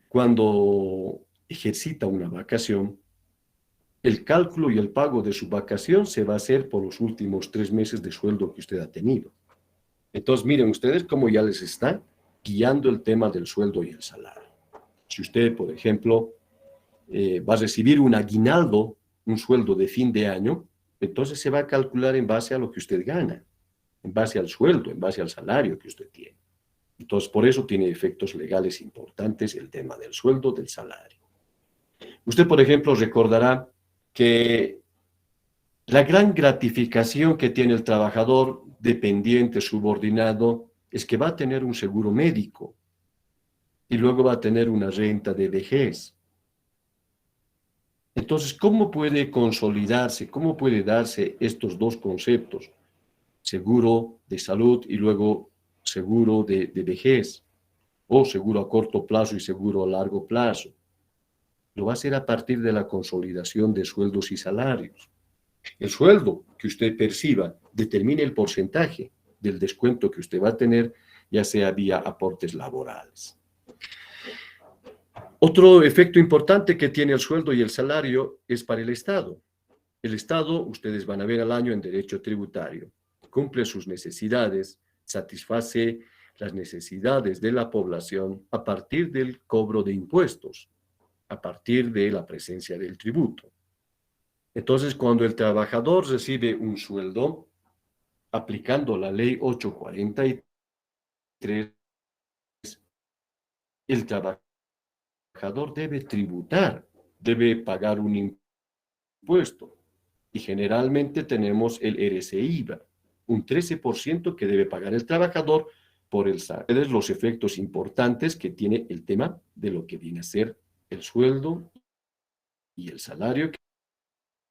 cuando ejercita una vacación, el cálculo y el pago de su vacación se va a hacer por los últimos 3 meses de sueldo que usted ha tenido. Entonces, miren ustedes cómo ya les está guiando el tema del sueldo y el salario. Si usted, por ejemplo, va a recibir un aguinaldo, un sueldo de fin de año, entonces se va a calcular en base a lo que usted gana, en base al sueldo, en base al salario que usted tiene. Entonces, por eso tiene efectos legales importantes el tema del sueldo, del salario. Usted, por ejemplo, recordará que la gran gratificación que tiene el trabajador dependiente, subordinado, es que va a tener un seguro médico y luego va a tener una renta de vejez. Entonces, ¿cómo puede consolidarse, cómo puede darse estos dos conceptos? Seguro de salud y luego seguro de vejez, o seguro a corto plazo y seguro a largo plazo. Lo va a hacer a partir de la consolidación de sueldos y salarios. El sueldo que usted perciba determina el porcentaje del descuento que usted va a tener, ya sea vía aportes laborales. Otro efecto importante que tiene el sueldo y el salario es para el Estado. El Estado, ustedes van a ver al año en derecho tributario, cumple sus necesidades, satisface las necesidades de la población a partir del cobro de impuestos, a partir de la presencia del tributo. Entonces, cuando el trabajador recibe un sueldo, aplicando la ley 843, el trabajador debe tributar, debe pagar un impuesto. Y generalmente tenemos el RCIVA, un 13% que debe pagar el trabajador por el salario. Los efectos importantes que tiene el tema de lo que viene a ser el sueldo y el salario,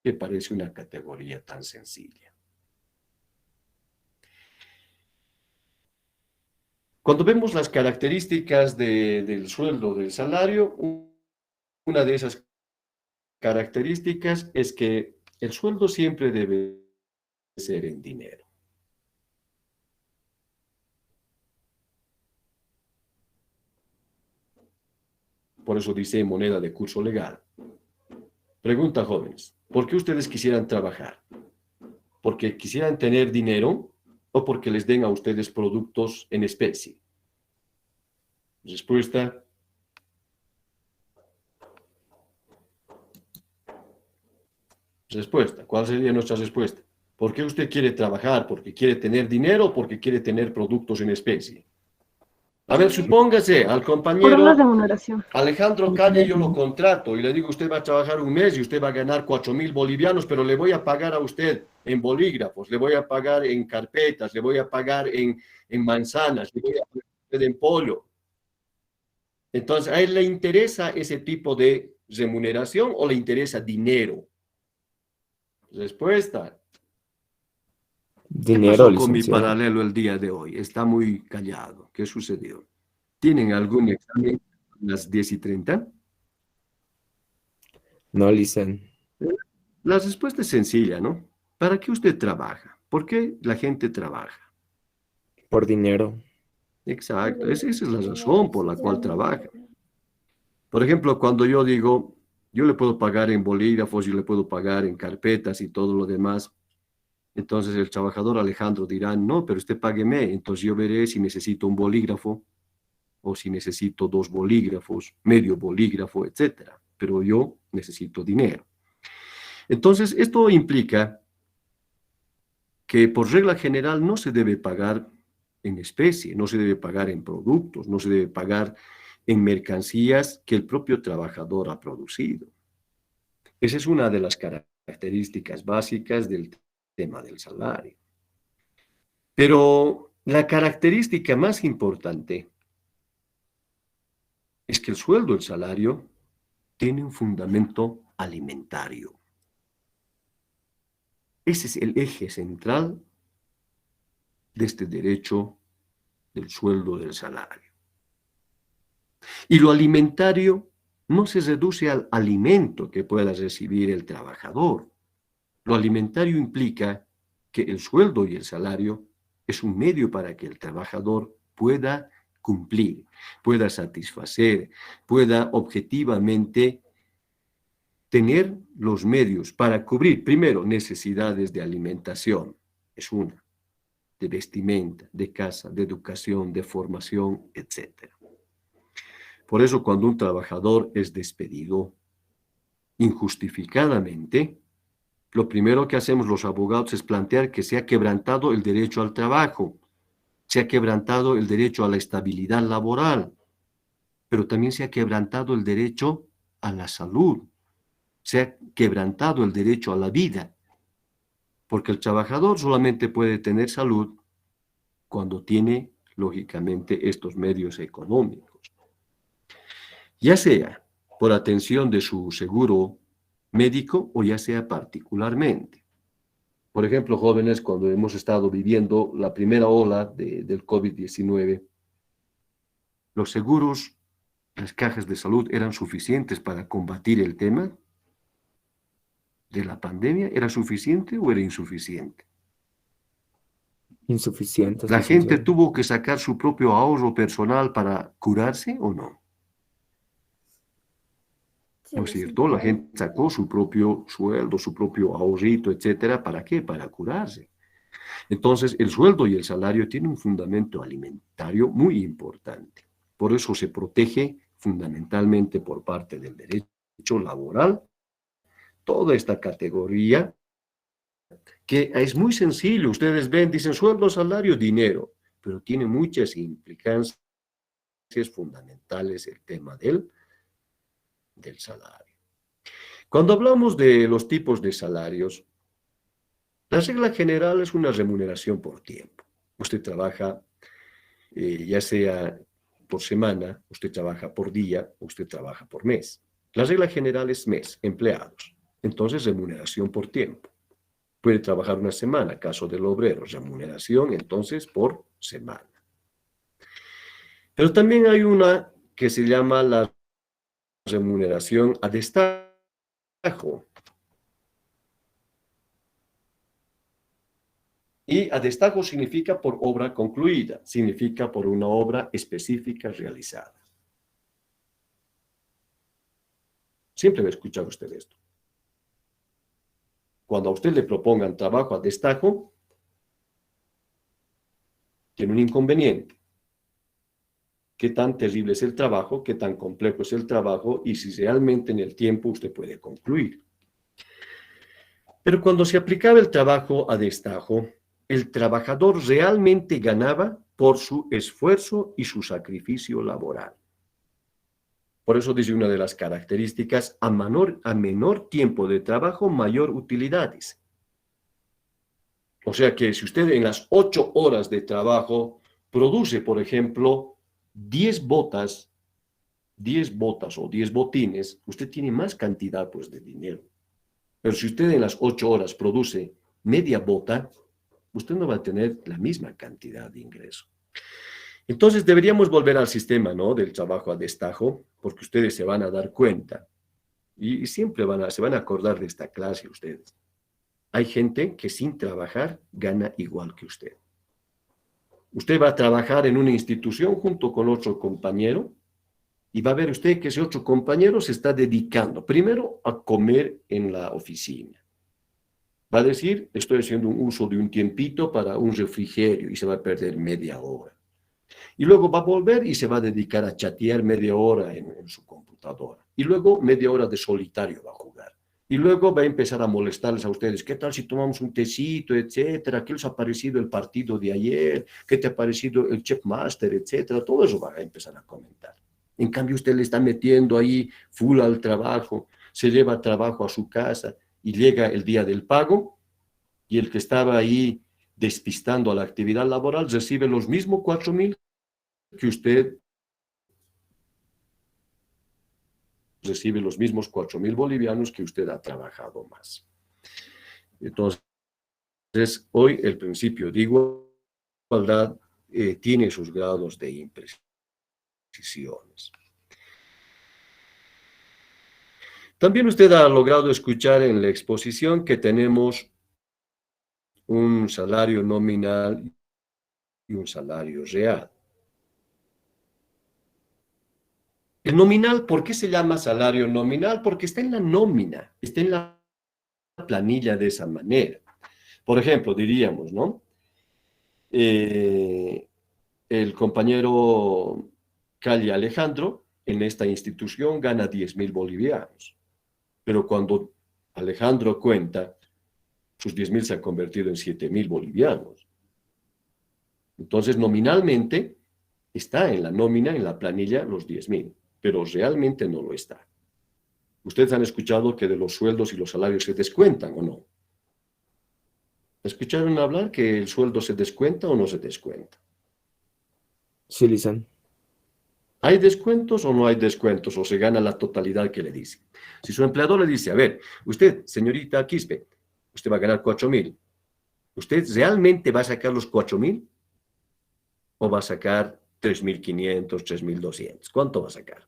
que parece una categoría tan sencilla. Cuando vemos las características del sueldo, del salario, una de esas características es que el sueldo siempre debe ser en dinero. Por eso dice moneda de curso legal. Pregunta, jóvenes, ¿por qué ustedes quisieran trabajar? ¿Porque quisieran tener dinero o porque les den a ustedes productos en especie? Respuesta. Respuesta. ¿Cuál sería nuestra respuesta? ¿Por qué usted quiere trabajar? ¿Porque quiere tener dinero o porque quiere tener productos en especie? A ver, supóngase al Por una compañero remuneración. Alejandro Calle, yo lo contrato y le digo, usted va a trabajar un mes y usted va a ganar 4.000 bolivianos, pero le voy a pagar a usted en bolígrafos, le voy a pagar en carpetas, le voy a pagar en manzanas, le voy a pagar a usted en pollo. Entonces, ¿a él le interesa ese tipo de remuneración o le interesa dinero? Respuesta. ¿Qué Dinero, pasó con mi licenciado. paralelo el día de hoy? Está muy callado. ¿Qué sucedió? ¿Tienen algún examen a las 10:30? No, licen. La respuesta es sencilla, ¿no? ¿Para qué usted trabaja? ¿Por qué la gente trabaja? Por dinero. Exacto, esa es la razón por la cual trabaja. Por ejemplo, cuando yo digo, yo le puedo pagar en bolígrafos, yo le puedo pagar en carpetas y todo lo demás, entonces el trabajador Alejandro dirá, no, pero usted págueme, entonces yo veré si necesito un bolígrafo o si necesito 2 bolígrafos, medio bolígrafo, etcétera. Pero yo necesito dinero. Entonces, esto implica que por regla general no se debe pagar en especie, no se debe pagar en productos, no se debe pagar en mercancías que el propio trabajador ha producido. Esa es una de las características básicas del tema del salario. Pero la característica más importante es que el sueldo, el salario, tiene un fundamento alimentario. Ese es el eje central de este derecho del sueldo del salario. Y lo alimentario no se reduce al alimento que pueda recibir el trabajador. Lo alimentario implica que el sueldo y el salario es un medio para que el trabajador pueda cumplir, pueda satisfacer, pueda objetivamente tener los medios para cubrir, primero, necesidades de alimentación, es una, de vestimenta, de casa, de educación, de formación, etc. Por eso, cuando un trabajador es despedido injustificadamente, lo primero que hacemos los abogados es plantear que se ha quebrantado el derecho al trabajo, se ha quebrantado el derecho a la estabilidad laboral, pero también se ha quebrantado el derecho a la salud, se ha quebrantado el derecho a la vida, porque el trabajador solamente puede tener salud cuando tiene, lógicamente, estos medios económicos. Ya sea por atención de su seguro médico o ya sea particularmente. Por ejemplo, jóvenes, cuando hemos estado viviendo la primera ola del COVID-19, los seguros, las cajas de salud eran suficientes para combatir el tema de la pandemia. ¿Era suficiente o era insuficiente? Insuficientes, ¿La gente licenciado. tuvo que sacar su propio ahorro personal para curarse o no? ¿No es cierto? La gente sacó su propio sueldo, su propio ahorrito, etcétera. ¿Para qué? Para curarse. Entonces, el sueldo y el salario tienen un fundamento alimentario muy importante. Por eso se protege fundamentalmente por parte del derecho laboral toda esta categoría, que es muy sencillo. Ustedes ven, dicen sueldo, salario, dinero, pero tiene muchas implicancias fundamentales el tema del salario. Cuando hablamos de los tipos de salarios, la regla general es una remuneración por tiempo. Usted trabaja ya sea por semana, usted trabaja por día, usted trabaja por mes. La regla general es mes, empleados. Entonces, remuneración por tiempo. Puede trabajar una semana, caso del obrero, remuneración entonces por semana. Pero también hay una que se llama la remuneración a destajo. Y a destajo significa por obra concluida, significa por una obra específica realizada. Siempre va a escuchar usted esto. Cuando a usted le propongan trabajo a destajo, tiene un inconveniente. Qué tan terrible es el trabajo, qué tan complejo es el trabajo y si realmente en el tiempo usted puede concluir. Pero cuando se aplicaba el trabajo a destajo, el trabajador realmente ganaba por su esfuerzo y su sacrificio laboral. Por eso dice una de las características, a menor tiempo de trabajo, mayor utilidad, dice. O sea que si usted en las 8 horas de trabajo produce, por ejemplo, 10 botas o 10 botines, usted tiene más cantidad pues, de dinero. Pero si usted en las 8 horas produce media bota, usted no va a tener la misma cantidad de ingreso. Entonces deberíamos volver al sistema, ¿no?, del trabajo a destajo, porque ustedes se van a dar cuenta y siempre se van a acordar de esta clase ustedes. Hay gente que sin trabajar gana igual que usted. Usted va a trabajar en una institución junto con otro compañero y va a ver usted que ese otro compañero se está dedicando primero a comer en la oficina. Va a decir, estoy haciendo un uso de un tiempito para un refrigerio y se va a perder media hora. Y luego va a volver y se va a dedicar a chatear media hora en su computadora. Y luego media hora de solitario va a jugar. Y luego va a empezar a molestarles a ustedes. ¿Qué tal si tomamos un tecito, etcétera? ¿Qué les ha parecido el partido de ayer? ¿Qué te ha parecido el Chefmaster, etcétera? Todo eso va a empezar a comentar. En cambio, usted le está metiendo ahí full al trabajo, se lleva trabajo a su casa y llega el día del pago y el que estaba ahí despistando a la actividad laboral recibe los mismos 4.000 que usted recibe los mismos 4.000 bolivianos que usted ha trabajado más. Entonces, hoy el principio de igualdad tiene sus grados de imprecisiones. También usted ha logrado escuchar en la exposición que tenemos un salario nominal y un salario real. El nominal, ¿por qué se llama salario nominal? Porque está en la nómina, está en la planilla de esa manera. Por ejemplo, diríamos, ¿no? El compañero Calle Alejandro en esta institución gana 10.000 bolivianos. Pero cuando Alejandro cuenta, sus 10.000 se han convertido en 7.000 bolivianos. Entonces, nominalmente, está en la nómina, en la planilla, los 10.000. Pero realmente no lo está. Ustedes han escuchado que de los sueldos y los salarios se descuentan, ¿o no? ¿Escucharon hablar que el sueldo se descuenta o no se descuenta? Sí, Lisan. ¿Hay descuentos o no hay descuentos? ¿O se gana la totalidad que le dice? Si su empleador le dice, a ver, usted, señorita Quispe, usted va a ganar 4.000. ¿Usted realmente va a sacar los 4.000? ¿O va a sacar 3.500, 3.200? ¿Cuánto va a sacar?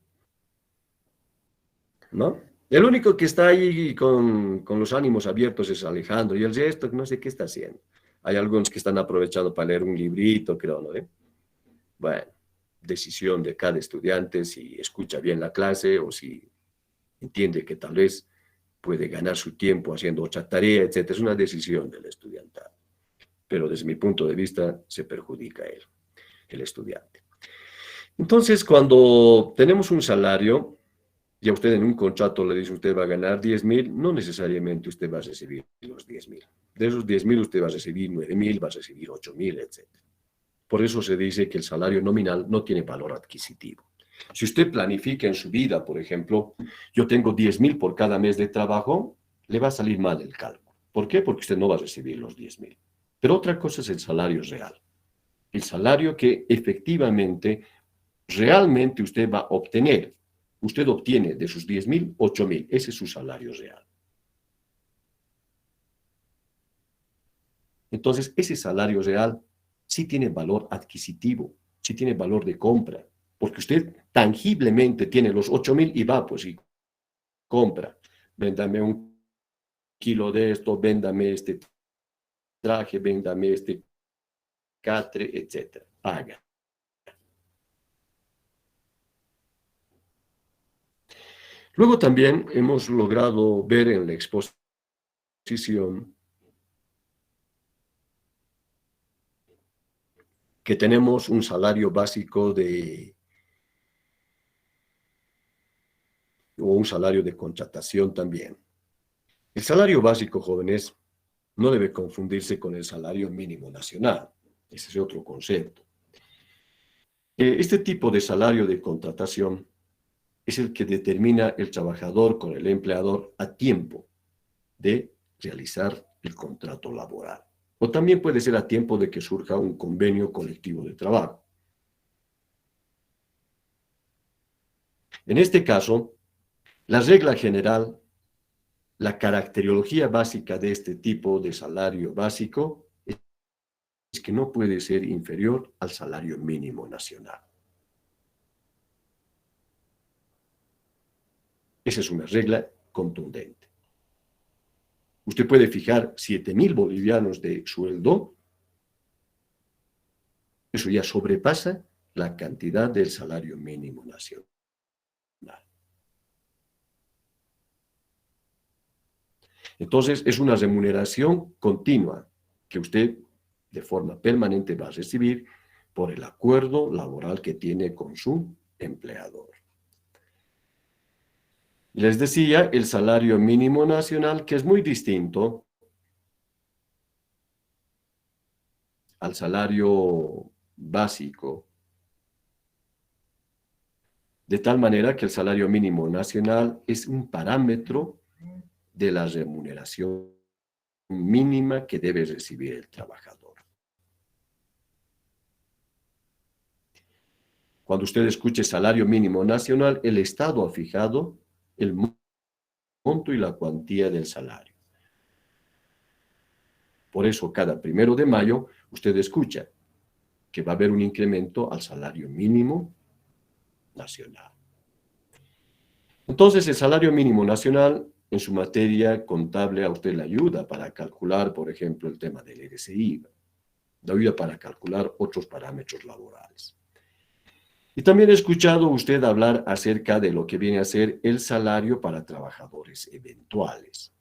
¿No? El único que está ahí con los ánimos abiertos es Alejandro, y el resto no sé qué está haciendo. Hay algunos que están aprovechando para leer un librito, creo, ¿no? Bueno, decisión de cada estudiante si escucha bien la clase o si entiende que tal vez puede ganar su tiempo haciendo otra tarea, etc. Es una decisión del estudiantado. Pero desde mi punto de vista se perjudica el estudiante. Entonces, cuando tenemos un salario, y a usted en un contrato le dice usted va a ganar 10.000, no necesariamente usted va a recibir los 10.000. De esos 10.000 usted va a recibir 9.000, va a recibir 8.000, etc. Por eso se dice que el salario nominal no tiene valor adquisitivo. Si usted planifica en su vida, por ejemplo, yo tengo 10.000 por cada mes de trabajo, le va a salir mal el cálculo. ¿Por qué? Porque usted no va a recibir los 10.000. Pero otra cosa es el salario real. El salario que efectivamente, realmente usted va a obtener. Usted obtiene de sus 10.000, 8.000. Ese es su salario real. Entonces, ese salario real sí tiene valor adquisitivo, sí tiene valor de compra, porque usted tangiblemente tiene los 8.000 y va, pues, y compra. Véndame un kilo de esto, véndame este traje, véndame este catre, etc. Paga. Luego también hemos logrado ver en la exposición que tenemos un salario básico o un salario de contratación también. El salario básico, jóvenes, no debe confundirse con el salario mínimo nacional. Ese es otro concepto. Este tipo de salario de contratación es el que determina el trabajador con el empleador a tiempo de realizar el contrato laboral. O también puede ser a tiempo de que surja un convenio colectivo de trabajo. En este caso, la regla general, la caracterología básica de este tipo de salario básico es que no puede ser inferior al salario mínimo nacional. Esa es una regla contundente. Usted puede fijar 7.000 bolivianos de sueldo. Eso ya sobrepasa la cantidad del salario mínimo nacional. Entonces, es una remuneración continua que usted de forma permanente va a recibir por el acuerdo laboral que tiene con su empleador. Les decía, el salario mínimo nacional, que es muy distinto al salario básico, de tal manera que el salario mínimo nacional es un parámetro de la remuneración mínima que debe recibir el trabajador. Cuando usted escuche salario mínimo nacional, el Estado ha fijado el monto y la cuantía del salario. Por eso, cada 1 de mayo, usted escucha que va a haber un incremento al salario mínimo nacional. Entonces, el salario mínimo nacional, en su materia contable, a usted le ayuda para calcular, por ejemplo, el tema del RCI, le ayuda para calcular otros parámetros laborales. Y también he escuchado usted hablar acerca de lo que viene a ser el salario para trabajadores eventuales.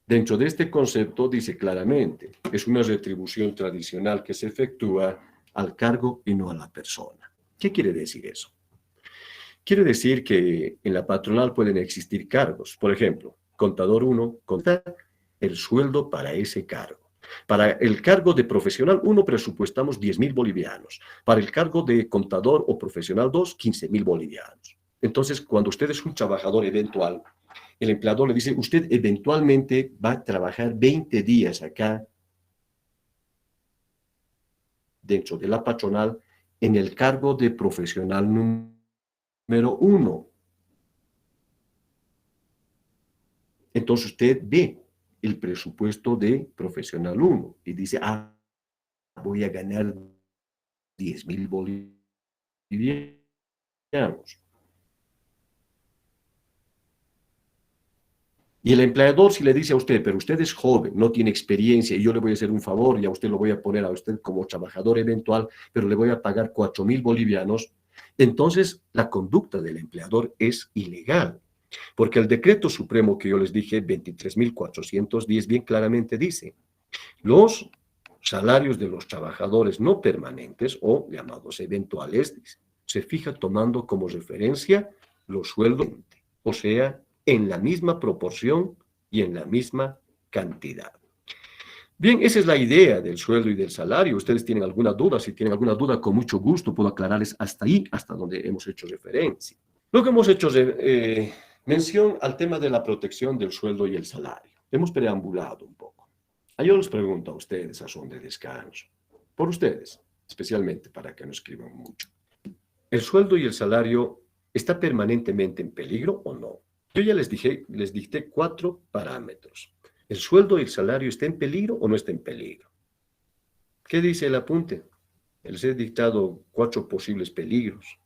Dentro de este concepto dice claramente, es una retribución tradicional que se efectúa al cargo y no a la persona. ¿Qué quiere decir eso? Quiere decir que en la patronal pueden existir cargos. Por ejemplo, contador 1 conta el sueldo para ese cargo. Para el cargo de profesional 1 presupuestamos 10.000 bolivianos. Para el cargo de contador o profesional 2, 15.000 bolivianos. Entonces, cuando usted es un trabajador eventual, el empleador le dice, usted eventualmente va a trabajar 20 días acá dentro de la patronal en el cargo de profesional número 1. Entonces usted ve el presupuesto de profesional 1 y dice, voy a ganar 10.000 bolivianos. Y el empleador si le dice a usted, pero usted es joven, no tiene experiencia y yo le voy a hacer un favor y a usted lo voy a poner a usted como trabajador eventual, pero le voy a pagar 4.000 bolivianos, entonces la conducta del empleador es ilegal. Porque el decreto supremo que yo les dije, 23.410, bien claramente dice, los salarios de los trabajadores no permanentes o llamados eventuales se fija tomando como referencia los sueldos, o sea, en la misma proporción y en la misma cantidad. Bien, esa es la idea del sueldo y del salario. ¿Ustedes tienen alguna duda? Si tienen alguna duda, con mucho gusto puedo aclararles hasta ahí, hasta donde hemos hecho referencia. Luego hemos hecho mención al tema de la protección del sueldo y el salario. Hemos preambulado un poco. Yo les pregunto a ustedes a son de descanso, por ustedes, especialmente para que no escriban mucho. ¿El sueldo y el salario está permanentemente en peligro o no? Yo ya les dicté 4 parámetros. ¿El sueldo y el salario está en peligro o no está en peligro? ¿Qué dice el apunte? Les he dictado 4 posibles peligros.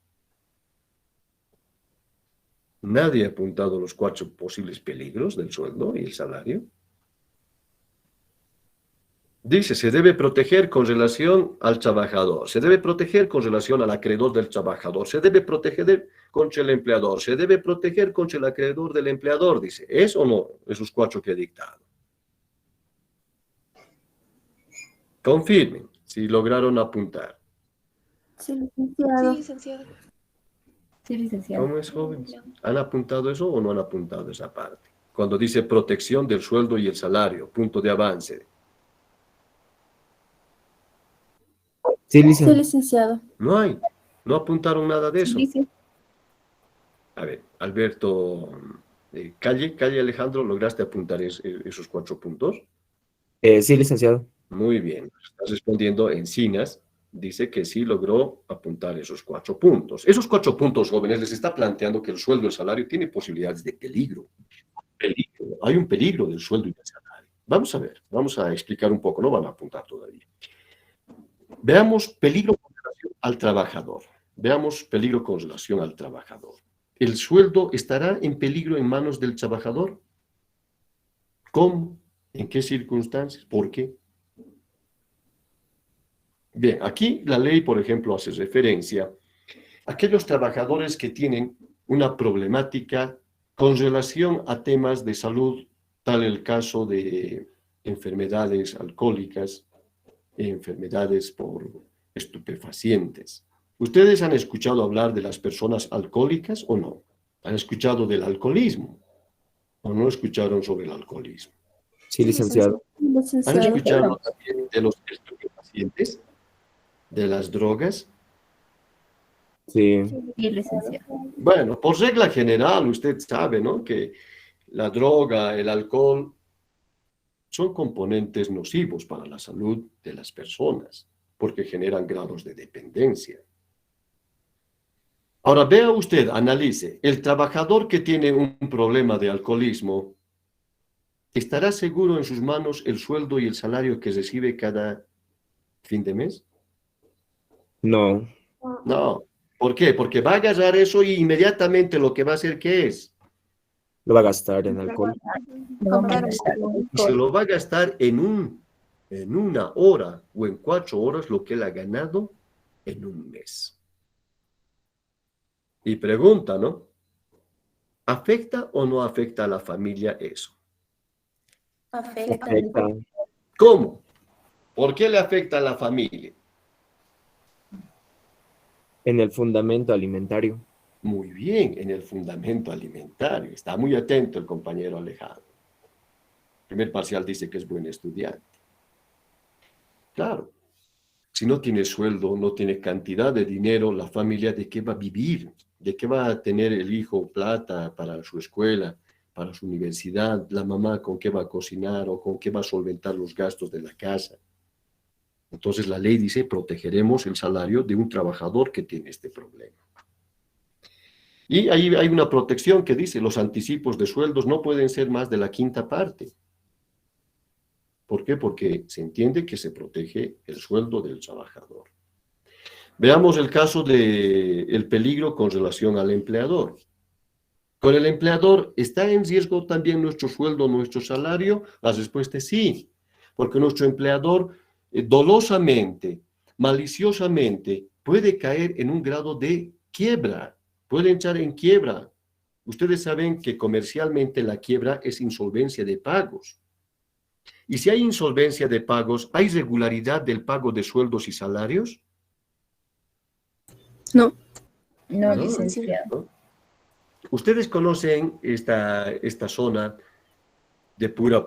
Nadie ha apuntado los 4 posibles peligros del sueldo y el salario. Dice, se debe proteger con relación al trabajador, se debe proteger con relación al acreedor del trabajador, se debe proteger contra el empleador, se debe proteger contra el acreedor del empleador, dice. ¿Es o no esos 4 que he dictado? Confirmen si lograron apuntar. Sí, licenciado. Sí, licenciado. Sí, licenciado. ¿Cómo es, jóvenes? ¿Han apuntado eso o no han apuntado esa parte? Cuando dice protección del sueldo y el salario, punto de avance. Sí, Sí, licenciado. licenciado. No hay. ¿No apuntaron nada de eso? Sí, sí. A ver, Alberto, Calle Alejandro, ¿lograste apuntar esos 4 puntos? Sí, licenciado. Muy bien, estás respondiendo Encinas. Dice que sí logró apuntar esos 4 puntos. Esos 4 puntos, jóvenes, les está planteando que el sueldo y el salario tiene posibilidades de peligro. Peligro. Hay un peligro del sueldo y del salario. Vamos a ver, vamos a explicar un poco, no van a apuntar todavía. Veamos peligro con relación al trabajador. Veamos peligro con relación al trabajador. ¿El sueldo estará en peligro en manos del trabajador? ¿Cómo? ¿En qué circunstancias? ¿Por qué? Bien, aquí la ley, por ejemplo, hace referencia a aquellos trabajadores que tienen una problemática con relación a temas de salud, tal el caso de enfermedades alcohólicas, enfermedades por estupefacientes. ¿Ustedes han escuchado hablar de las personas alcohólicas o no? ¿Han escuchado del alcoholismo o no escucharon sobre el alcoholismo? Sí, licenciado. ¿Han escuchado también de los estupefacientes, de las drogas? Sí. Sí, licenciado. Bueno, por regla general, usted sabe, ¿no?, que la droga, el alcohol, son componentes nocivos para la salud de las personas, porque generan grados de dependencia. Ahora, vea usted, analice, el trabajador que tiene un problema de alcoholismo, ¿estará seguro en sus manos el sueldo y el salario que recibe cada fin de mes? No. No. ¿Por qué? Porque va a agarrar eso y inmediatamente lo que va a hacer, ¿qué es? Lo va a gastar en alcohol. Y se lo va a gastar en una hora o en 4 horas lo que él ha ganado en un mes. Y pregunta, ¿no? ¿Afecta o no afecta a la familia eso? Afecta. ¿Cómo? ¿Por qué le afecta a la familia? En el fundamento alimentario. Muy bien, en el fundamento alimentario. Está muy atento el compañero Alejandro. El primer parcial dice que es buen estudiante. Claro, si no tiene sueldo, no tiene cantidad de dinero, la familia, ¿de qué va a vivir? ¿De qué va a tener el hijo plata para su escuela, para su universidad? La mamá, ¿con qué va a cocinar o con qué va a solventar los gastos de la casa? Entonces la ley dice, protegeremos el salario de un trabajador que tiene este problema. Y ahí hay una protección que dice, los anticipos de sueldos no pueden ser más de la 1/5 parte. ¿Por qué? Porque se entiende que se protege el sueldo del trabajador. Veamos el caso del peligro con relación al empleador. ¿Con el empleador está en riesgo también nuestro sueldo, nuestro salario? La respuesta es sí, porque nuestro empleador dolosamente, maliciosamente, puede caer en un grado de quiebra, puede entrar en quiebra. Ustedes saben que comercialmente la quiebra es insolvencia de pagos. Y si hay insolvencia de pagos, ¿hay regularidad del pago de sueldos y salarios? No. No, No, licenciado. ¿no? ¿Ustedes conocen esta zona de Pura,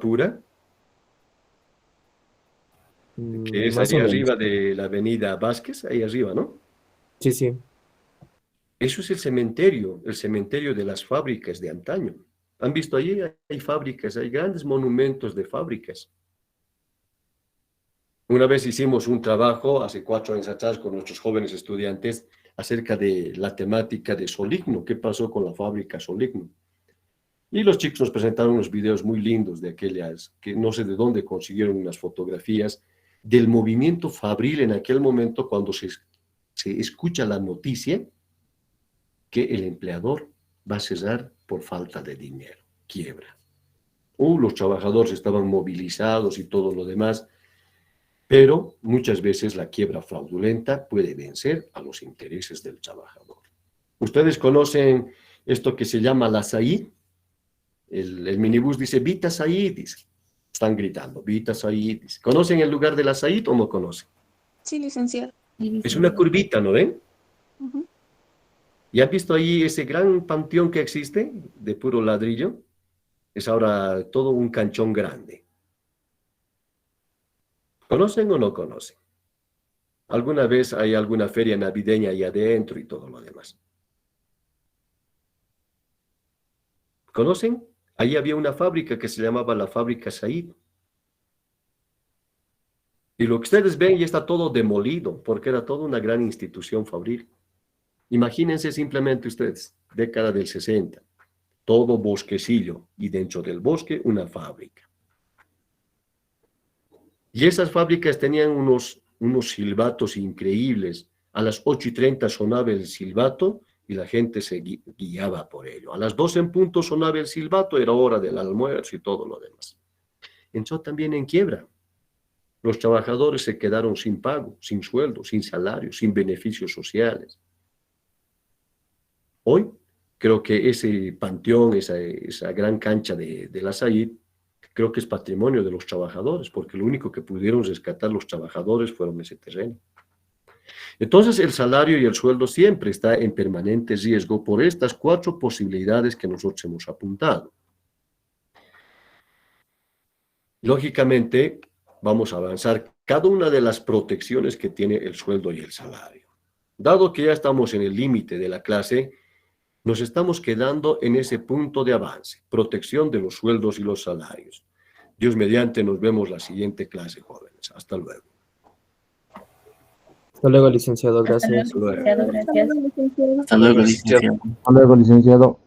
que es Más o ahí menos. arriba de la avenida Vázquez, ahí arriba, ¿no? Sí, sí. Eso es el cementerio de las fábricas de antaño. ¿Han visto allí? Hay fábricas, hay grandes monumentos de fábricas. Una vez hicimos un trabajo, hace 4 años atrás, con nuestros jóvenes estudiantes, acerca de la temática de Soligno, qué pasó con la fábrica Soligno. Y los chicos nos presentaron unos videos muy lindos de aquellas, que no sé de dónde consiguieron unas fotografías, del movimiento fabril en aquel momento cuando se escucha la noticia que el empleador va a cerrar por falta de dinero, quiebra. Los trabajadores estaban movilizados y todo lo demás, pero muchas veces la quiebra fraudulenta puede vencer a los intereses del trabajador. ¿Ustedes conocen esto que se llama la SAID? El minibús dice, Vita SAID, dice. Están gritando, Vita SAID, dice. ¿Conocen el lugar de la SAID o no conocen? Sí, licenciado. Es una curvita, ¿no ven? Ujú. ¿Y han visto ahí ese gran panteón que existe de puro ladrillo? Es ahora todo un canchón grande. ¿Conocen o no conocen? Alguna vez hay alguna feria navideña ahí adentro y todo lo demás. ¿Conocen? Ahí había una fábrica que se llamaba la fábrica Said. Y lo que ustedes ven ya está todo demolido, porque era toda una gran institución fabril. Imagínense simplemente ustedes, década del 60, todo bosquecillo, y dentro del bosque una fábrica. Y esas fábricas tenían unos silbatos increíbles. A las 8:30 sonaba el silbato y la gente se guiaba por ello. A las 12 en punto sonaba el silbato, era hora del almuerzo y todo lo demás. Entró también en quiebra. Los trabajadores se quedaron sin pago, sin sueldo, sin salario, sin beneficios sociales. Hoy creo que ese panteón, esa gran cancha de la Said, creo que es patrimonio de los trabajadores, porque lo único que pudieron rescatar los trabajadores fueron ese terreno. Entonces el salario y el sueldo siempre está en permanente riesgo por estas 4 posibilidades que nosotros hemos apuntado. Lógicamente, vamos a avanzar cada una de las protecciones que tiene el sueldo y el salario. Dado que ya estamos en el límite de la clase, nos estamos quedando en ese punto de avance, protección de los sueldos y los salarios. Dios mediante, nos vemos la siguiente clase, jóvenes. Hasta luego. Hasta luego, licenciado. Gracias. Hasta luego. Gracias. Gracias. Hasta luego, licenciado. Hasta luego, licenciado.